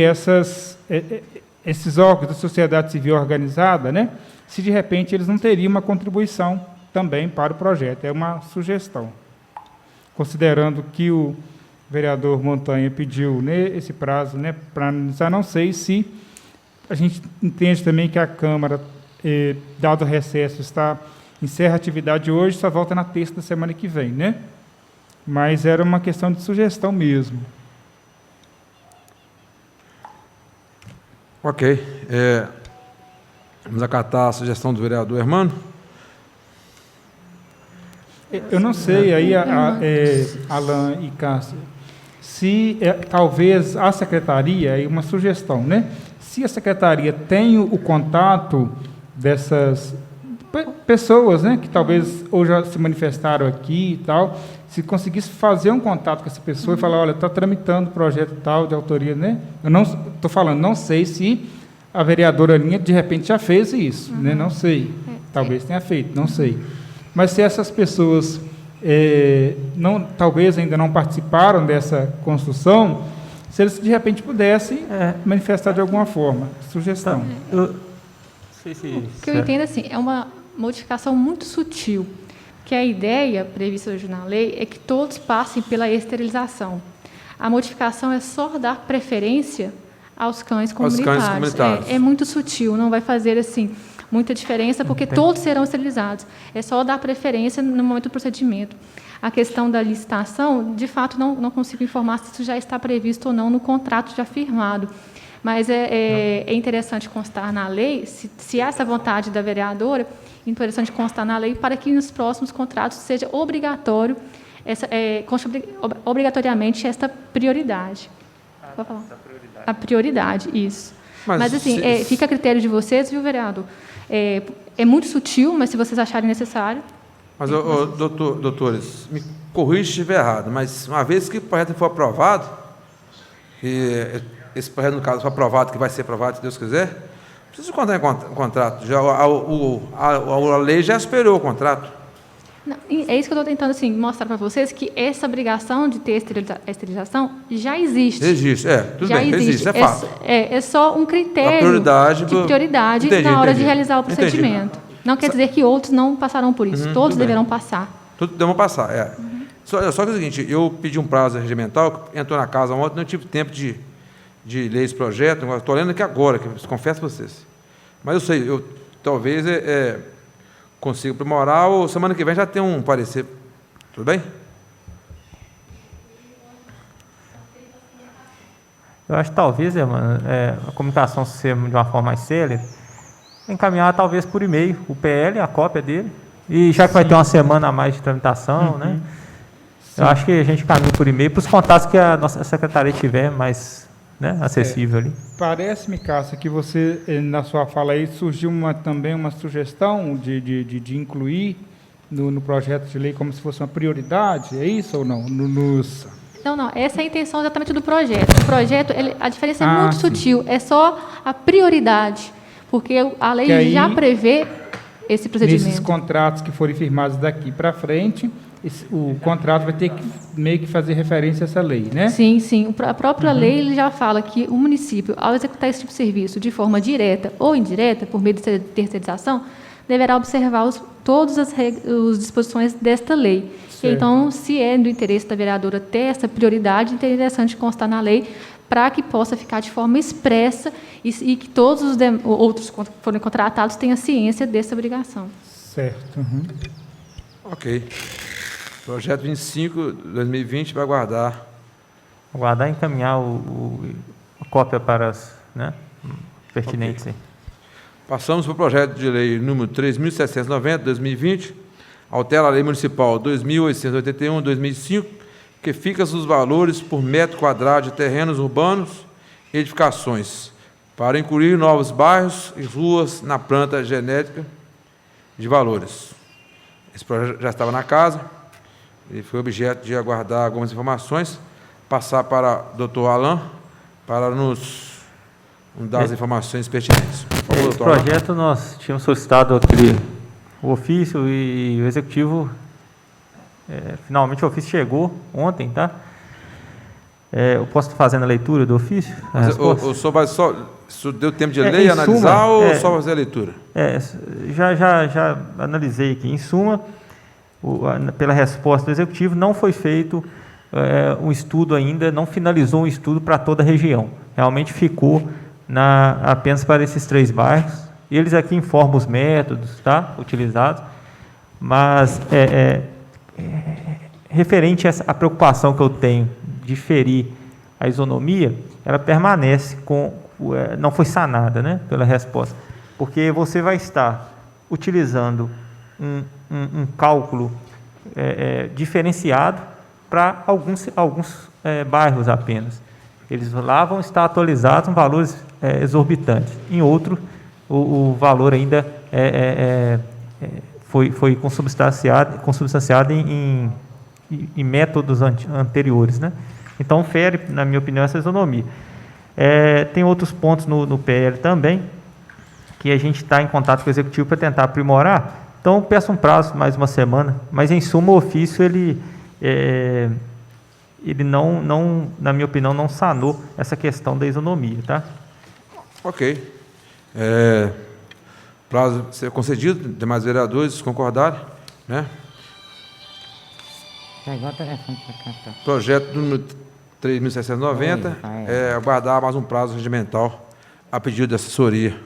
esses órgãos da sociedade civil organizada, né, se de repente eles não teriam uma contribuição também para o projeto. É uma sugestão. Considerando que o vereador Montanha pediu, né, esse prazo, né, para analisar, não sei se a gente entende também que a Câmara, dado o recesso, encerra a atividade hoje, só volta na terça da semana que vem, né? Mas era uma questão de sugestão mesmo. Ok. Vamos acatar a sugestão do vereador Hermano. Eu não sei, aí, Alan e Cássio, se talvez a secretaria, aí uma sugestão, né? Se a secretaria tem o contato dessas pessoas, né, que talvez ou já se manifestaram aqui e tal, se conseguisse fazer um contato com essa pessoa e falar, olha, está tramitando o projeto tal de autoria, né? Eu não estou falando, não sei se a vereadora Linha de repente já fez isso, né? Não sei, talvez tenha feito, não sei. Mas se essas pessoas talvez ainda não participaram dessa construção, Se eles, de repente, pudessem manifestar de alguma forma. Sugestão. O que eu entendo assim, é uma modificação muito sutil, que a ideia prevista hoje na lei é que todos passem pela esterilização. A modificação é só dar preferência aos cães comunitários. É muito sutil, não vai fazer assim muita diferença, porque todos serão esterilizados. É só dar preferência no momento do procedimento. A questão da licitação, de fato, não consigo informar se isso já está previsto ou não no contrato já firmado. Mas é interessante constar na lei, se há essa vontade da vereadora, é interessante constar na lei para que nos próximos contratos seja obrigatório, obrigatoriamente, esta prioridade. Pode falar? A prioridade, isso. Mas assim, fica a critério de vocês, viu, vereador? É muito sutil, mas se vocês acharem necessário... Mas, doutores, me corrija se estiver errado, mas uma vez que o projeto for aprovado, e esse projeto, no caso, for aprovado, que vai ser aprovado, se Deus quiser, não precisa contar em contrato. Já, a lei já esperou o contrato. Não, é isso que eu estou tentando assim, mostrar para vocês, que essa obrigação de ter esterilização já existe. Existe, tudo já bem, existe, é fato. É só um critério de prioridade na hora de realizar o procedimento. Não quer dizer que outros não passarão por isso, todos deverão passar. Todos deverão passar, Só que é o seguinte, eu pedi um prazo regimental, entrou na casa ontem, não tive tempo de ler esse projeto, estou lendo aqui agora, que eu confesso para vocês. Mas eu sei, talvez consiga aprimorar, ou semana que vem já tem um parecer. Tudo bem? Eu acho que talvez, a comunicação ser de uma forma mais célere, encaminhar talvez por e-mail o PL, a cópia dele, e já que vai ter uma semana a mais de tramitação, né? Eu acho que a gente encaminha por e-mail para os contatos que a nossa secretaria tiver mais acessível ali. Parece-me, Cássia, que você, na sua fala aí, surgiu também uma sugestão de incluir no projeto de lei como se fosse uma prioridade, é isso ou não? Não, essa é a intenção exatamente do projeto. O projeto, a diferença é muito sutil, é só a prioridade, porque a lei já prevê esse procedimento. Nesses contratos que forem firmados daqui para frente, o contrato vai ter que meio que fazer referência a essa lei, né? Sim. A própria lei ele já fala que o município, ao executar esse tipo de serviço de forma direta ou indireta, por meio de terceirização, deverá observar todas as disposições desta lei. Certo. Então, se é do interesse da vereadora ter essa prioridade, é interessante constar na lei para que possa ficar de forma expressa e que todos os outros que forem contratados tenham ciência dessa obrigação. Certo. Ok. Projeto 25, 2020, vai aguardar. Aguardar e encaminhar a cópia para as pertinentes. Okay. Passamos para o projeto de lei número 3.790, 2020, altera a lei municipal 2.881, 2005, que fixa os valores por metro quadrado de terrenos urbanos e edificações, para incluir novos bairros e ruas na planta genética de valores. Esse projeto já estava na casa, ele foi objeto de aguardar algumas informações, passar para o doutor Alain, para nos dar as informações pertinentes. Por favor, esse projeto Alain. Nós tínhamos solicitado o ofício e o executivo, finalmente o ofício chegou ontem, tá? Eu posso estar fazendo a leitura do ofício? O senhor vai só... deu tempo de ler e analisar ou só fazer a leitura? Já analisei aqui. Em suma, pela resposta do executivo, não foi feito um estudo ainda, não finalizou um estudo para toda a região. Realmente ficou apenas para esses 3 bairros. Eles aqui informam os métodos utilizados, mas referente à preocupação que eu tenho de ferir a isonomia, ela permanece não foi sanada, pela resposta, porque você vai estar utilizando um cálculo diferenciado para alguns bairros apenas. Eles lá vão estar atualizados em valores exorbitantes. Em outro, o valor ainda foi consubstanciado em métodos anteriores, Então, fere, na minha opinião, essa isonomia. Tem outros pontos no PL também, que a gente está em contato com o executivo para tentar aprimorar. Então, peço um prazo, mais uma semana, mas, em suma, o ofício ele não, na minha opinião, não sanou essa questão da isonomia, tá? Ok. Prazo ser concedido, demais vereadores concordarem, né? Tá igual o telefone para cá, tá? Projeto número 3.690, Oi, Rafael. aguardar mais um prazo regimental a pedido da assessoria.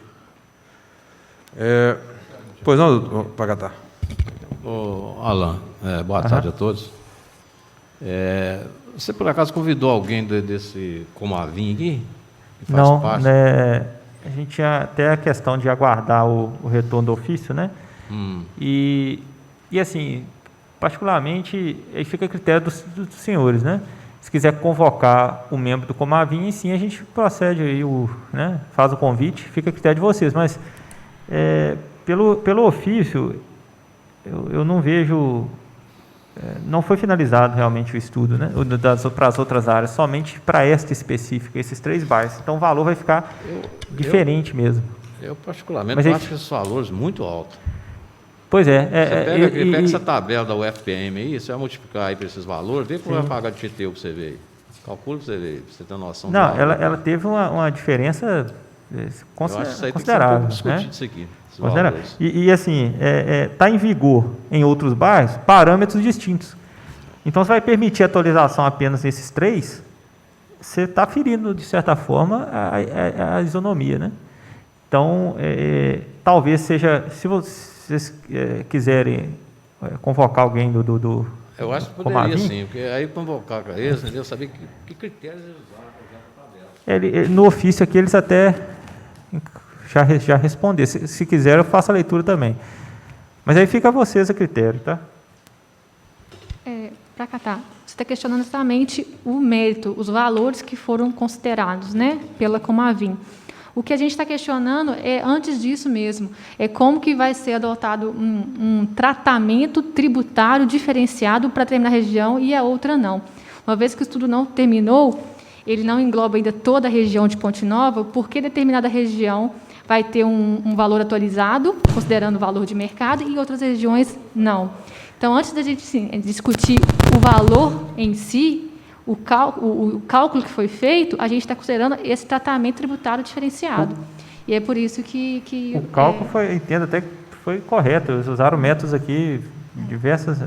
Pois não, doutor Pagatá? Ô, Alan, boa tarde a todos. Você, por acaso, convidou alguém desse Comavim aqui? Que faz Não, parte? né, a gente tinha até a questão de aguardar o retorno do ofício, né? E assim, particularmente, aí fica a critério dos senhores, né? Se quiser convocar o membro do Comavim, sim, a gente procede aí, né, faz o convite, fica a critério de vocês, mas pelo ofício, eu não vejo, não foi finalizado realmente o estudo, né, para as outras áreas, somente para esta específica, esses 3 bairros. Então o valor vai ficar diferente mesmo. Eu particularmente, Mas acho esses valores muito altos. Pois é. Você pega essa tabela da UFPM aí, você vai multiplicar aí para esses valores, vê quanto vai pagar de TTU para você ver aí. Calcula para você ver, para você ter noção. Não, ela teve uma diferença considerável. Discutir isso aqui. E assim, está em vigor em outros bairros parâmetros distintos. Então, você vai permitir a atualização apenas nesses 3, você está ferindo, de certa forma, a isonomia, né? Então, talvez seja, se vocês quiserem convocar alguém do eu acho que poderia, Comavim, sim, porque aí convocar para eles, entendeu? Saber que critérios eles usaram para tabela. No ofício aqui, eles até já responderam. Se quiser, eu faço a leitura também. Mas aí fica a vocês a critério, tá? Para cá, tá. Você está questionando exatamente o mérito, os valores que foram considerados, né, pela Comavim. O que a gente está questionando é, antes disso mesmo, como que vai ser adotado um tratamento tributário diferenciado para determinada região e a outra não. Uma vez que o estudo não terminou, ele não engloba ainda toda a região de Ponte Nova, porque determinada região vai ter um valor atualizado, considerando o valor de mercado, e outras regiões não. Então, antes da gente discutir o valor em si, o cálculo que foi feito, a gente está considerando esse tratamento tributário diferenciado. E é por isso que o cálculo entendo até que foi correto. Eles usaram métodos aqui diversas...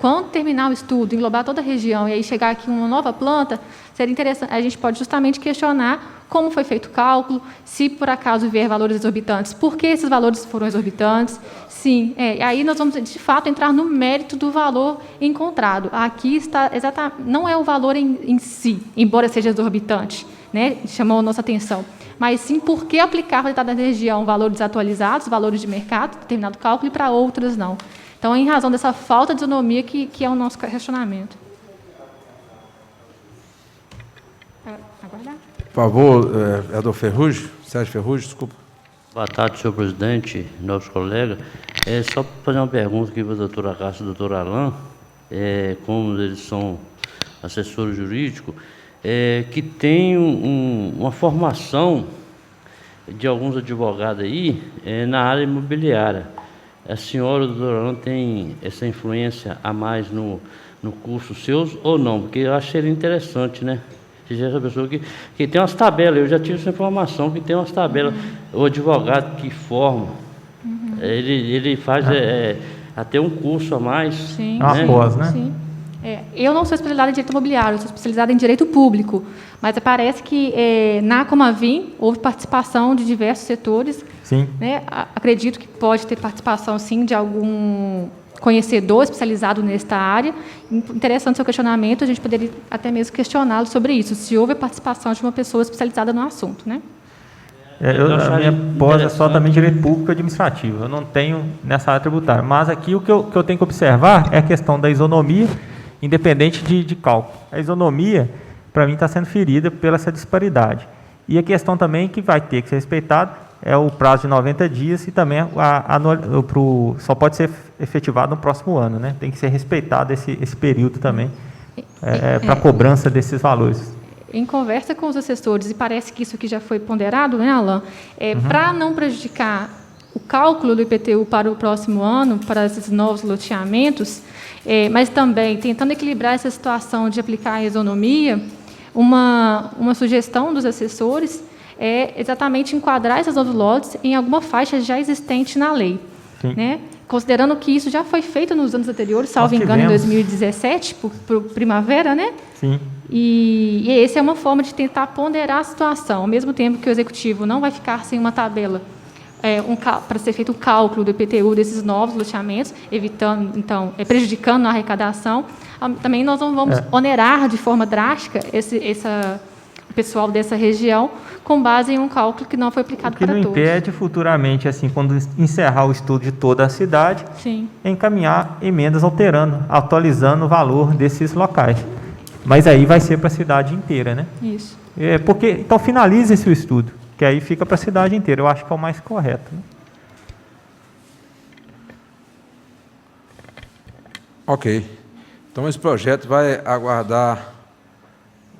Quando terminar o estudo, englobar toda a região e aí chegar aqui uma nova planta, seria interessante. A gente pode justamente questionar como foi feito o cálculo, se por acaso vier valores exorbitantes, por que esses valores foram exorbitantes. Sim, aí nós vamos, de fato, entrar no mérito do valor encontrado. Aqui está não é o valor em si, embora seja exorbitante, né, chamou a nossa atenção, mas sim por que aplicar para determinada região valores atualizados, valores de mercado, determinado cálculo, e para outras não. Então, em razão dessa falta de isonomia que é o nosso questionamento. Aguardar. Por favor, vereador Ferrugem, Sérgio Ferrugem, desculpa. Boa tarde, senhor presidente, novos colegas. Só para fazer uma pergunta aqui para a doutora Cássia e o doutor Alan, como eles são assessores jurídicos, que tem uma formação de alguns advogados aí na área imobiliária. A senhora, o doutor Alan, tem essa influência a mais no curso seus ou não? Porque eu acho que seria interessante, né? Essa pessoa que tem umas tabelas, eu já tive essa informação, que tem umas tabelas. O advogado que forma, ele faz até um curso a mais. Sim, né? Pós, né? Sim. Eu não sou especializada em direito imobiliário, eu sou especializada em direito público, mas parece que na Comavim houve participação de diversos setores. Sim. Né? Acredito que pode ter participação, sim, de algum conhecedor especializado nesta área. Interessante seu questionamento, a gente poderia até mesmo questioná-lo sobre isso, se houve a participação de uma pessoa especializada no assunto, né? A minha pós é só também direito público e administrativo, eu não tenho nessa área tributária, mas aqui o que eu tenho que observar é a questão da isonomia, independente de cálculo. A isonomia, para mim, está sendo ferida pela essa disparidade. E a questão também que vai ter que ser respeitada é o prazo de 90 dias e também só pode ser efetivado no próximo ano, né? Tem que ser respeitado esse período também para a cobrança desses valores. Em conversa com os assessores, e parece que isso aqui já foi ponderado, né, Alan? Para não prejudicar o cálculo do IPTU para o próximo ano, para esses novos loteamentos, mas também tentando equilibrar essa situação de aplicar a isonomia, uma sugestão dos assessores é exatamente enquadrar esses novos lotes em alguma faixa já existente na lei. Né? Considerando que isso já foi feito nos anos anteriores, salvo engano, em 2017, por primavera, né? Sim. E essa é uma forma de tentar ponderar a situação, ao mesmo tempo que o Executivo não vai ficar sem uma tabela para ser feito o cálculo do IPTU desses novos loteamentos, evitando, então, prejudicando a arrecadação. Também nós não vamos onerar de forma drástica o pessoal dessa região, com base em um cálculo que não foi aplicado para todos. O que não impede, futuramente, assim, quando encerrar o estudo de toda a cidade, Sim. encaminhar emendas atualizando o valor desses locais. Mas aí vai ser para a cidade inteira, né? Isso. Então, finalize esse estudo, que aí fica para a cidade inteira. Eu acho que é o mais correto. Né? Ok. Então, esse projeto vai aguardar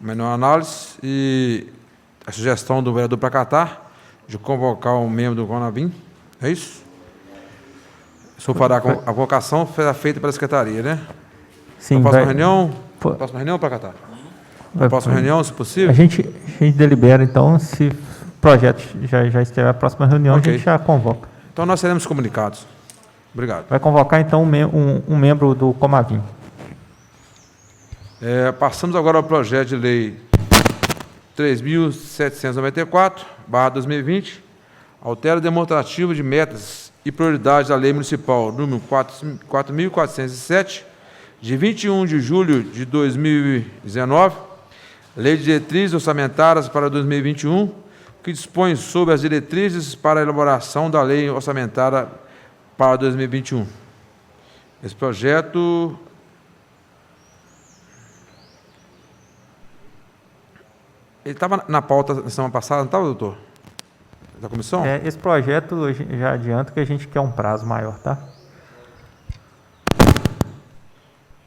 menor análise e a sugestão do vereador Pracatar de convocar um membro do CONAVIM. É isso? Se for parar a convocação, será feita pela secretaria, né? Sim. Na próxima reunião, Pracatar? Na próxima reunião, se possível? A gente delibera, então, se o projeto já estiver na próxima reunião, okay. A gente já convoca. Então, nós seremos comunicados. Obrigado. Vai convocar, então, um membro do COMAVIM. Passamos agora ao projeto de lei 3.794/2020, altera o demonstrativo de metas e prioridades da Lei Municipal número 4.407, de 21 de julho de 2019, Lei de Diretrizes Orçamentárias para 2021, que dispõe sobre as diretrizes para a elaboração da Lei Orçamentária para 2021. Esse projeto... Ele estava na pauta na semana passada, não estava, doutor? Da comissão? Esse projeto, já adianto que a gente quer um prazo maior, tá?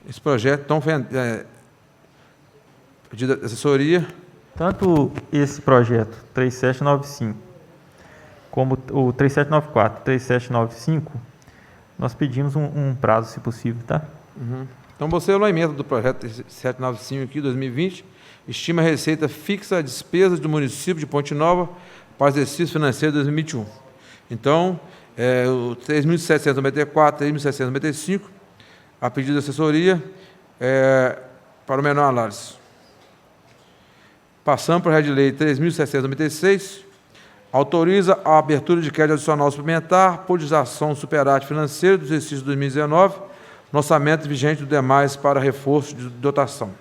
Esse projeto, então, foi pedido da assessoria. Tanto esse projeto, 3795, como o 3794, 3795, nós pedimos um prazo, se possível, tá? Uhum. Então, você, a emenda do projeto 3795 aqui, 2020, estima a receita fixa a despesas do município de Ponte Nova para o exercício financeiro de 2021. Então, o 3.794, 3.795, a pedido da assessoria, para o menor análise. Passando para o projeto de lei 3.796, autoriza a abertura de crédito adicional suplementar por utilização do superávit financeiro do exercício 2019, no orçamento vigente do demais para reforço de dotação.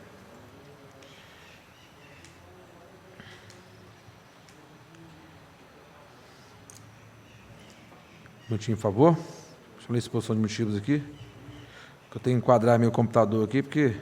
Um minutinho, por favor. Deixa eu ler a exposição de motivos aqui. Eu tenho que enquadrar meu computador aqui, porque...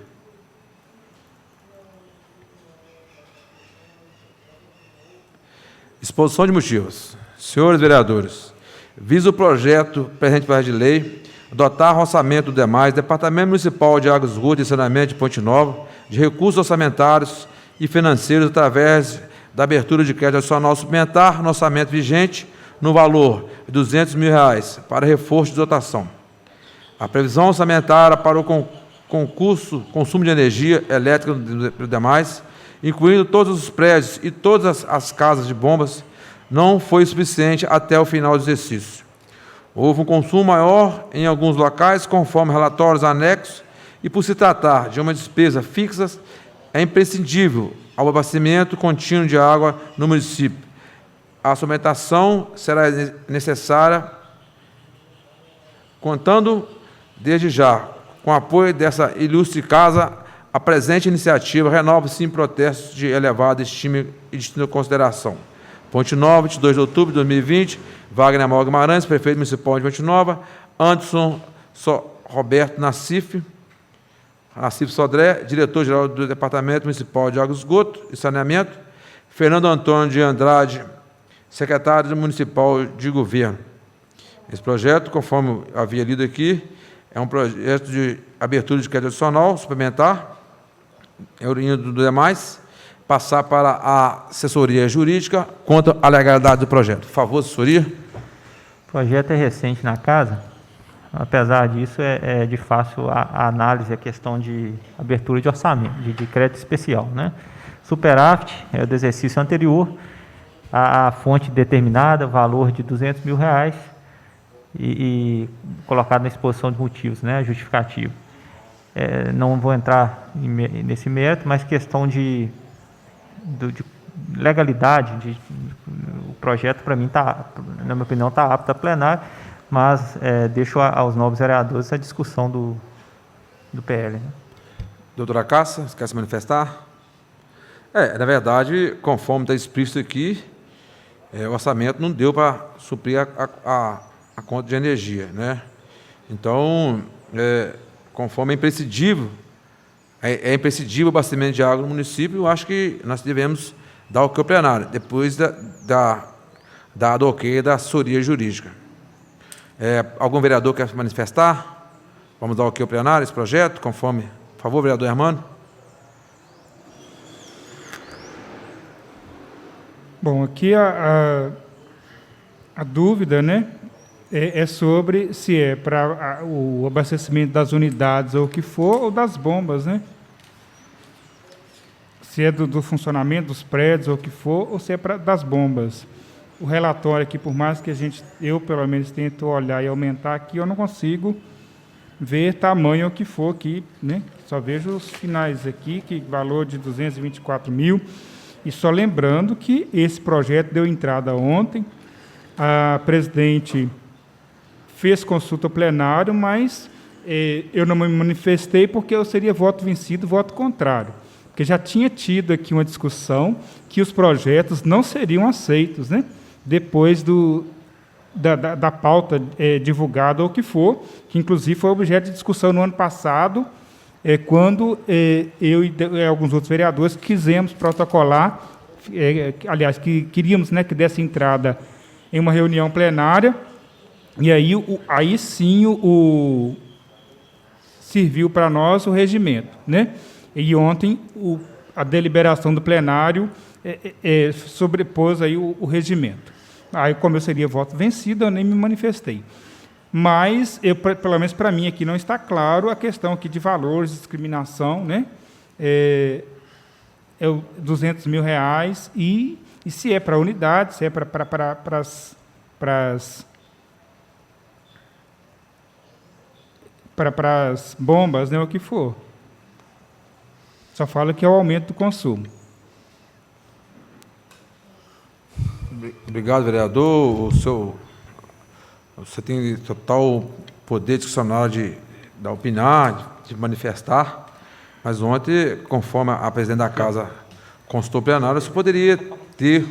Exposição de motivos. Senhores vereadores, visa o projeto presente para a de lei dotar o orçamento do demais Departamento Municipal de Águas, Esgoto e Saneamento de Ponte Nova de recursos orçamentários e financeiros através da abertura de crédito adicional suplementar no orçamento vigente no valor de R$200 mil para reforço de dotação. A previsão orçamentária para o concurso consumo de energia elétrica e demais, incluindo todos os prédios e todas as casas de bombas, não foi suficiente até o final do exercício. Houve um consumo maior em alguns locais, conforme relatórios anexos, e por se tratar de uma despesa fixa, é imprescindível ao abastecimento contínuo de água no município. A suplementação será necessária, contando desde já com o apoio dessa ilustre casa. A presente iniciativa renova-se em protestos de elevada estima e de consideração. Ponte Nova, 22 de outubro de 2020, Wagner Amaral Guimarães, prefeito municipal de Ponte Nova, Anderson Roberto Nassif Sodré, diretor-geral do Departamento Municipal de Água, Esgoto e Saneamento, Fernando Antônio de Andrade, secretário municipal de governo. Esse projeto, conforme havia lido aqui, é um projeto de abertura de crédito adicional suplementar, oriundo do demais, passar para a assessoria jurídica quanto à legalidade do projeto. Por favor, assessoria. projeto é recente na casa, apesar disso, é de fácil a análise, a questão de abertura de orçamento, de crédito especial, né? Superávit é do exercício anterior, a fonte determinada, valor de R$200 mil, e colocado na exposição de motivos, né? Justificativo. Não vou entrar nesse mérito, mas questão de legalidade, o projeto, para mim, na minha opinião, está apto a plenário, mas deixo aos nobres vereadores a discussão do PL. Né? Doutora Cássia, você quer se manifestar? Na verdade, conforme está explícito aqui, o orçamento não deu para suprir a conta de energia, né? Então, conforme é imprescindível o abastecimento de água no município, eu acho que nós devemos dar o que ao plenário, depois dado o ok da assessoria jurídica. Algum vereador quer se manifestar? Vamos dar o que ao plenário, esse projeto, conforme... Por favor, vereador Hermano. Bom, aqui a dúvida, né, é sobre se é para o abastecimento das unidades ou o que for, ou das bombas, né? Se é do funcionamento dos prédios ou o que for, ou se é das bombas. O relatório aqui, por mais que eu pelo menos tento olhar e aumentar aqui, eu não consigo ver tamanho ou o que for aqui, né? Só vejo os finais aqui, que valor de 224 mil. E só lembrando que esse projeto deu entrada ontem, a presidente fez consulta ao plenário, mas eu não me manifestei porque eu seria voto vencido, voto contrário. Porque já tinha tido aqui uma discussão que os projetos não seriam aceitos, né? Depois da pauta divulgada ou o que for, que inclusive foi objeto de discussão no ano passado, quando eu e alguns outros vereadores quisemos protocolar, aliás, que queríamos, né, que desse entrada em uma reunião plenária, e aí sim serviu para nós o regimento, né? E ontem a deliberação do plenário sobrepôs aí o regimento. Aí, como eu seria voto vencido, eu nem me manifestei. Mas, pelo menos para mim aqui não está claro a questão aqui de valores, discriminação, né? R$200 mil, e se é para unidade, se é para as bombas, né, o que for. Só fala que é o aumento do consumo. Obrigado, vereador. Você tem total poder discricionário de opinar, de manifestar, mas ontem, conforme a presidente da Casa consultou o plenário, você poderia ter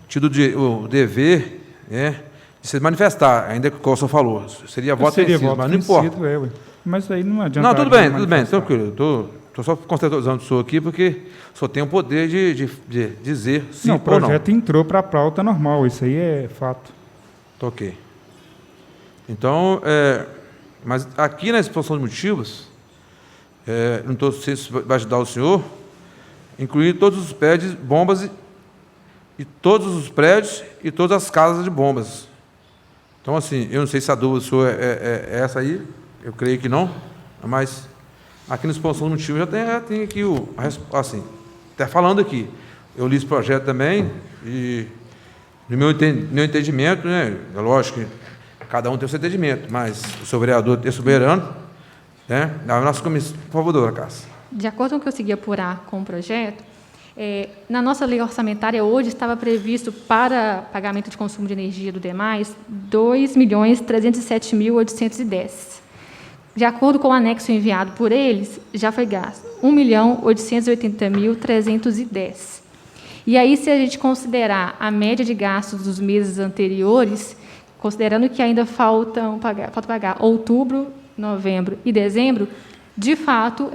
tido o dever, de se manifestar, ainda que o senhor falou. Seria voto vencido, mas não importa. Mas aí não adianta. Não, tudo bem, tranquilo. Estou só contextualizando o senhor aqui, porque o senhor tem o poder de dizer sim ou não. O projeto entrou para a pauta normal, isso aí é fato. Ok. Então, mas aqui na exposição de motivos, não estou sei se vai ajudar o senhor, incluir todos os prédios, bombas e todos os prédios e todas as casas de bombas. Então, assim, eu não sei se a dúvida do senhor é essa aí, eu creio que não, mas aqui na exposição de motivos já tem aqui assim, até falando aqui, eu li esse projeto também e no meu entendimento, né, é lógico que cada um tem o seu entendimento, mas o seu vereador é soberano, né? Na nossa comissão, por favor, doutora Cássia. De acordo com o que eu consegui apurar com o projeto, na nossa lei orçamentária hoje estava previsto para pagamento de consumo de energia do demais R$ 2.307.810. De acordo com o anexo enviado por eles, já foi gasto R$ 1.880.310. E aí, se a gente considerar a média de gastos dos meses anteriores, considerando que ainda falta pagar outubro, novembro e dezembro, de fato,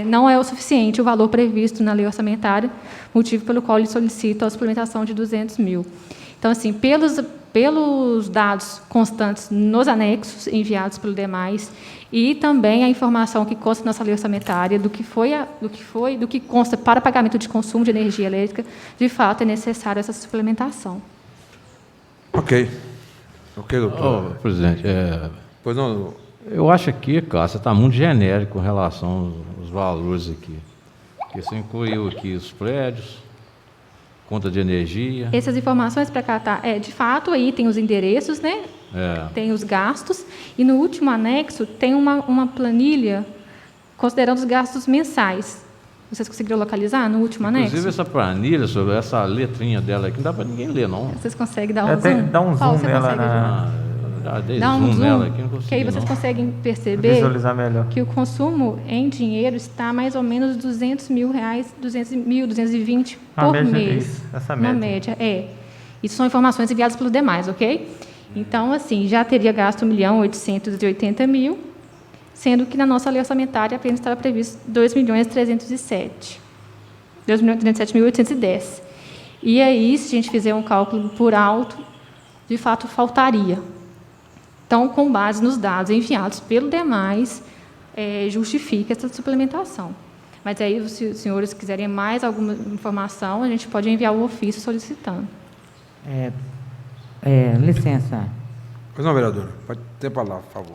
não é o suficiente o valor previsto na lei orçamentária, motivo pelo qual ele solicita a suplementação de 200 mil. Então, assim, pelos dados constantes nos anexos enviados pelo demais e também a informação que consta na nossa lei orçamentária do que consta para pagamento de consumo de energia elétrica, de fato, é necessária essa suplementação. Ok. Ok, doutor. Presidente, Pois não, eu acho aqui, Cássio, está muito genérico com relação aos valores aqui. Porque você incluiu aqui os prédios, conta de energia. Essas informações para cá, tá? De fato, aí tem os endereços, né? Tem os gastos, e no último anexo tem uma planilha considerando os gastos mensais. Vocês conseguiram localizar no último anexo? Inclusive, essa planilha, sobre essa letrinha dela aqui, não dá para ninguém ler, não. Vocês conseguem dar um zoom? Dá um zoom Você nela consegue Dá um zoom nela aqui, não que consigo, aí vocês não. conseguem perceber Visualizar melhor. que o consumo em dinheiro está mais ou menos R$200 mil, 220 por média, mês. isso, essa Uma média. média, Isso são informações enviadas pelos demais, ok? Então, assim, já teria gasto R$1.880.000, sendo que na nossa lei orçamentária apenas estava previsto R$2.307.810. E aí, se a gente fizer um cálculo por alto, de fato faltaria. Então, com base nos dados enviados pelo demais, justifica essa suplementação. Mas aí, se os senhores quiserem mais alguma informação, a gente pode enviar o ofício solicitando. Licença. Pois não, vereadora. Pode ter palavra, por favor.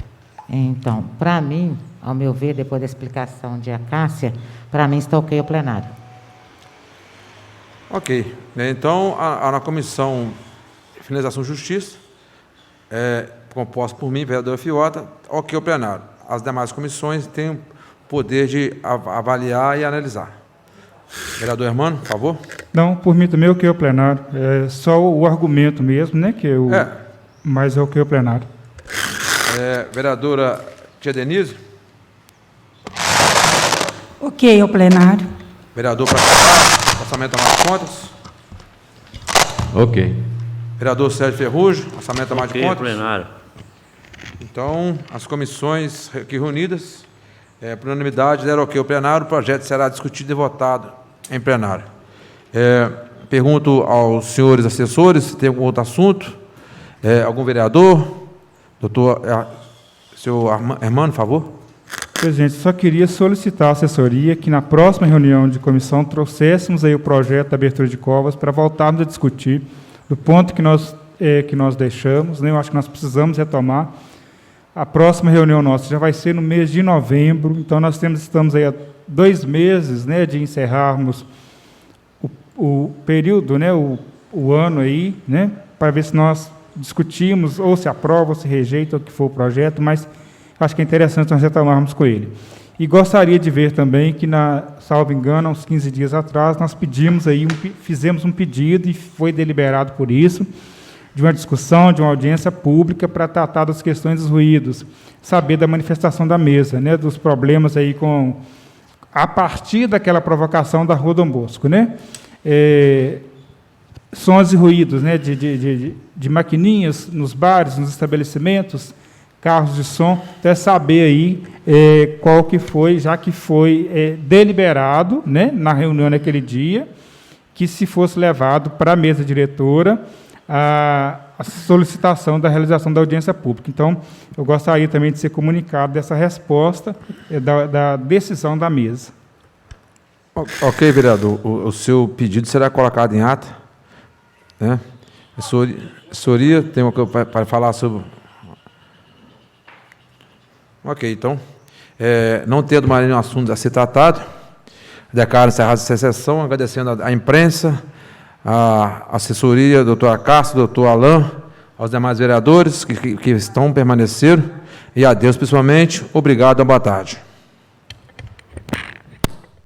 Então, para mim, ao meu ver, depois da explicação de Acácia, para mim está ok o plenário. Ok. Então, na Comissão de Finalização e Justiça, composta por mim, vereador Fiota, ok o plenário. As demais comissões têm o poder de avaliar e analisar. Vereador Hermano, por favor. Não, por mim também ok o plenário. É só o argumento mesmo, né? Mas ok o plenário. Vereadora Tia Denise. Ok o plenário. Vereador Praticado, orçamento a mais de contas. Ok. Vereador Sérgio Ferrugem, orçamento a mais de contas. plenário. Então, as comissões aqui reunidas, por unanimidade, deram ok ao plenário, o projeto será discutido e votado em plenário. Pergunto aos senhores assessores se tem algum outro assunto. Algum vereador? Senhor Hermano, por favor. Presidente, só queria solicitar à assessoria que na próxima reunião de comissão trouxéssemos aí o projeto da abertura de covas para voltarmos a discutir do ponto que nós deixamos, né? Eu acho que nós precisamos retomar. A próxima reunião nossa já vai ser no mês de novembro, então nós estamos aí há 2 meses, né, de encerrarmos o período, né, o ano aí, né, para ver se nós discutimos ou se aprova ou se rejeita o que for o projeto, mas acho que é interessante nós retomarmos com ele. E gostaria de ver também que, salvo engano, há uns 15 dias atrás, nós fizemos um pedido e foi deliberado por isso, de uma discussão, de uma audiência pública para tratar das questões dos ruídos, saber da manifestação da mesa, né, dos problemas aí a partir daquela provocação da Rua Dom Bosco, né? Sons e ruídos, né, de maquininhas nos bares, nos estabelecimentos, carros de som, então saber aí qual que foi, já que foi deliberado, né, na reunião naquele dia, que se fosse levado para a mesa diretora a solicitação da realização da audiência pública. Então, eu gostaria também de ser comunicado dessa resposta da decisão da mesa. Ok, vereador. O seu pedido será colocado em ata, né? Assessoria, tem uma coisa para falar sobre... Ok, então, não tendo mais nenhum assunto a ser tratado, declaro encerrada essa sessão, agradecendo à imprensa, à assessoria, doutor Acácio, doutor Alain, aos demais vereadores que permaneceram, e a Deus, principalmente, obrigado e boa tarde.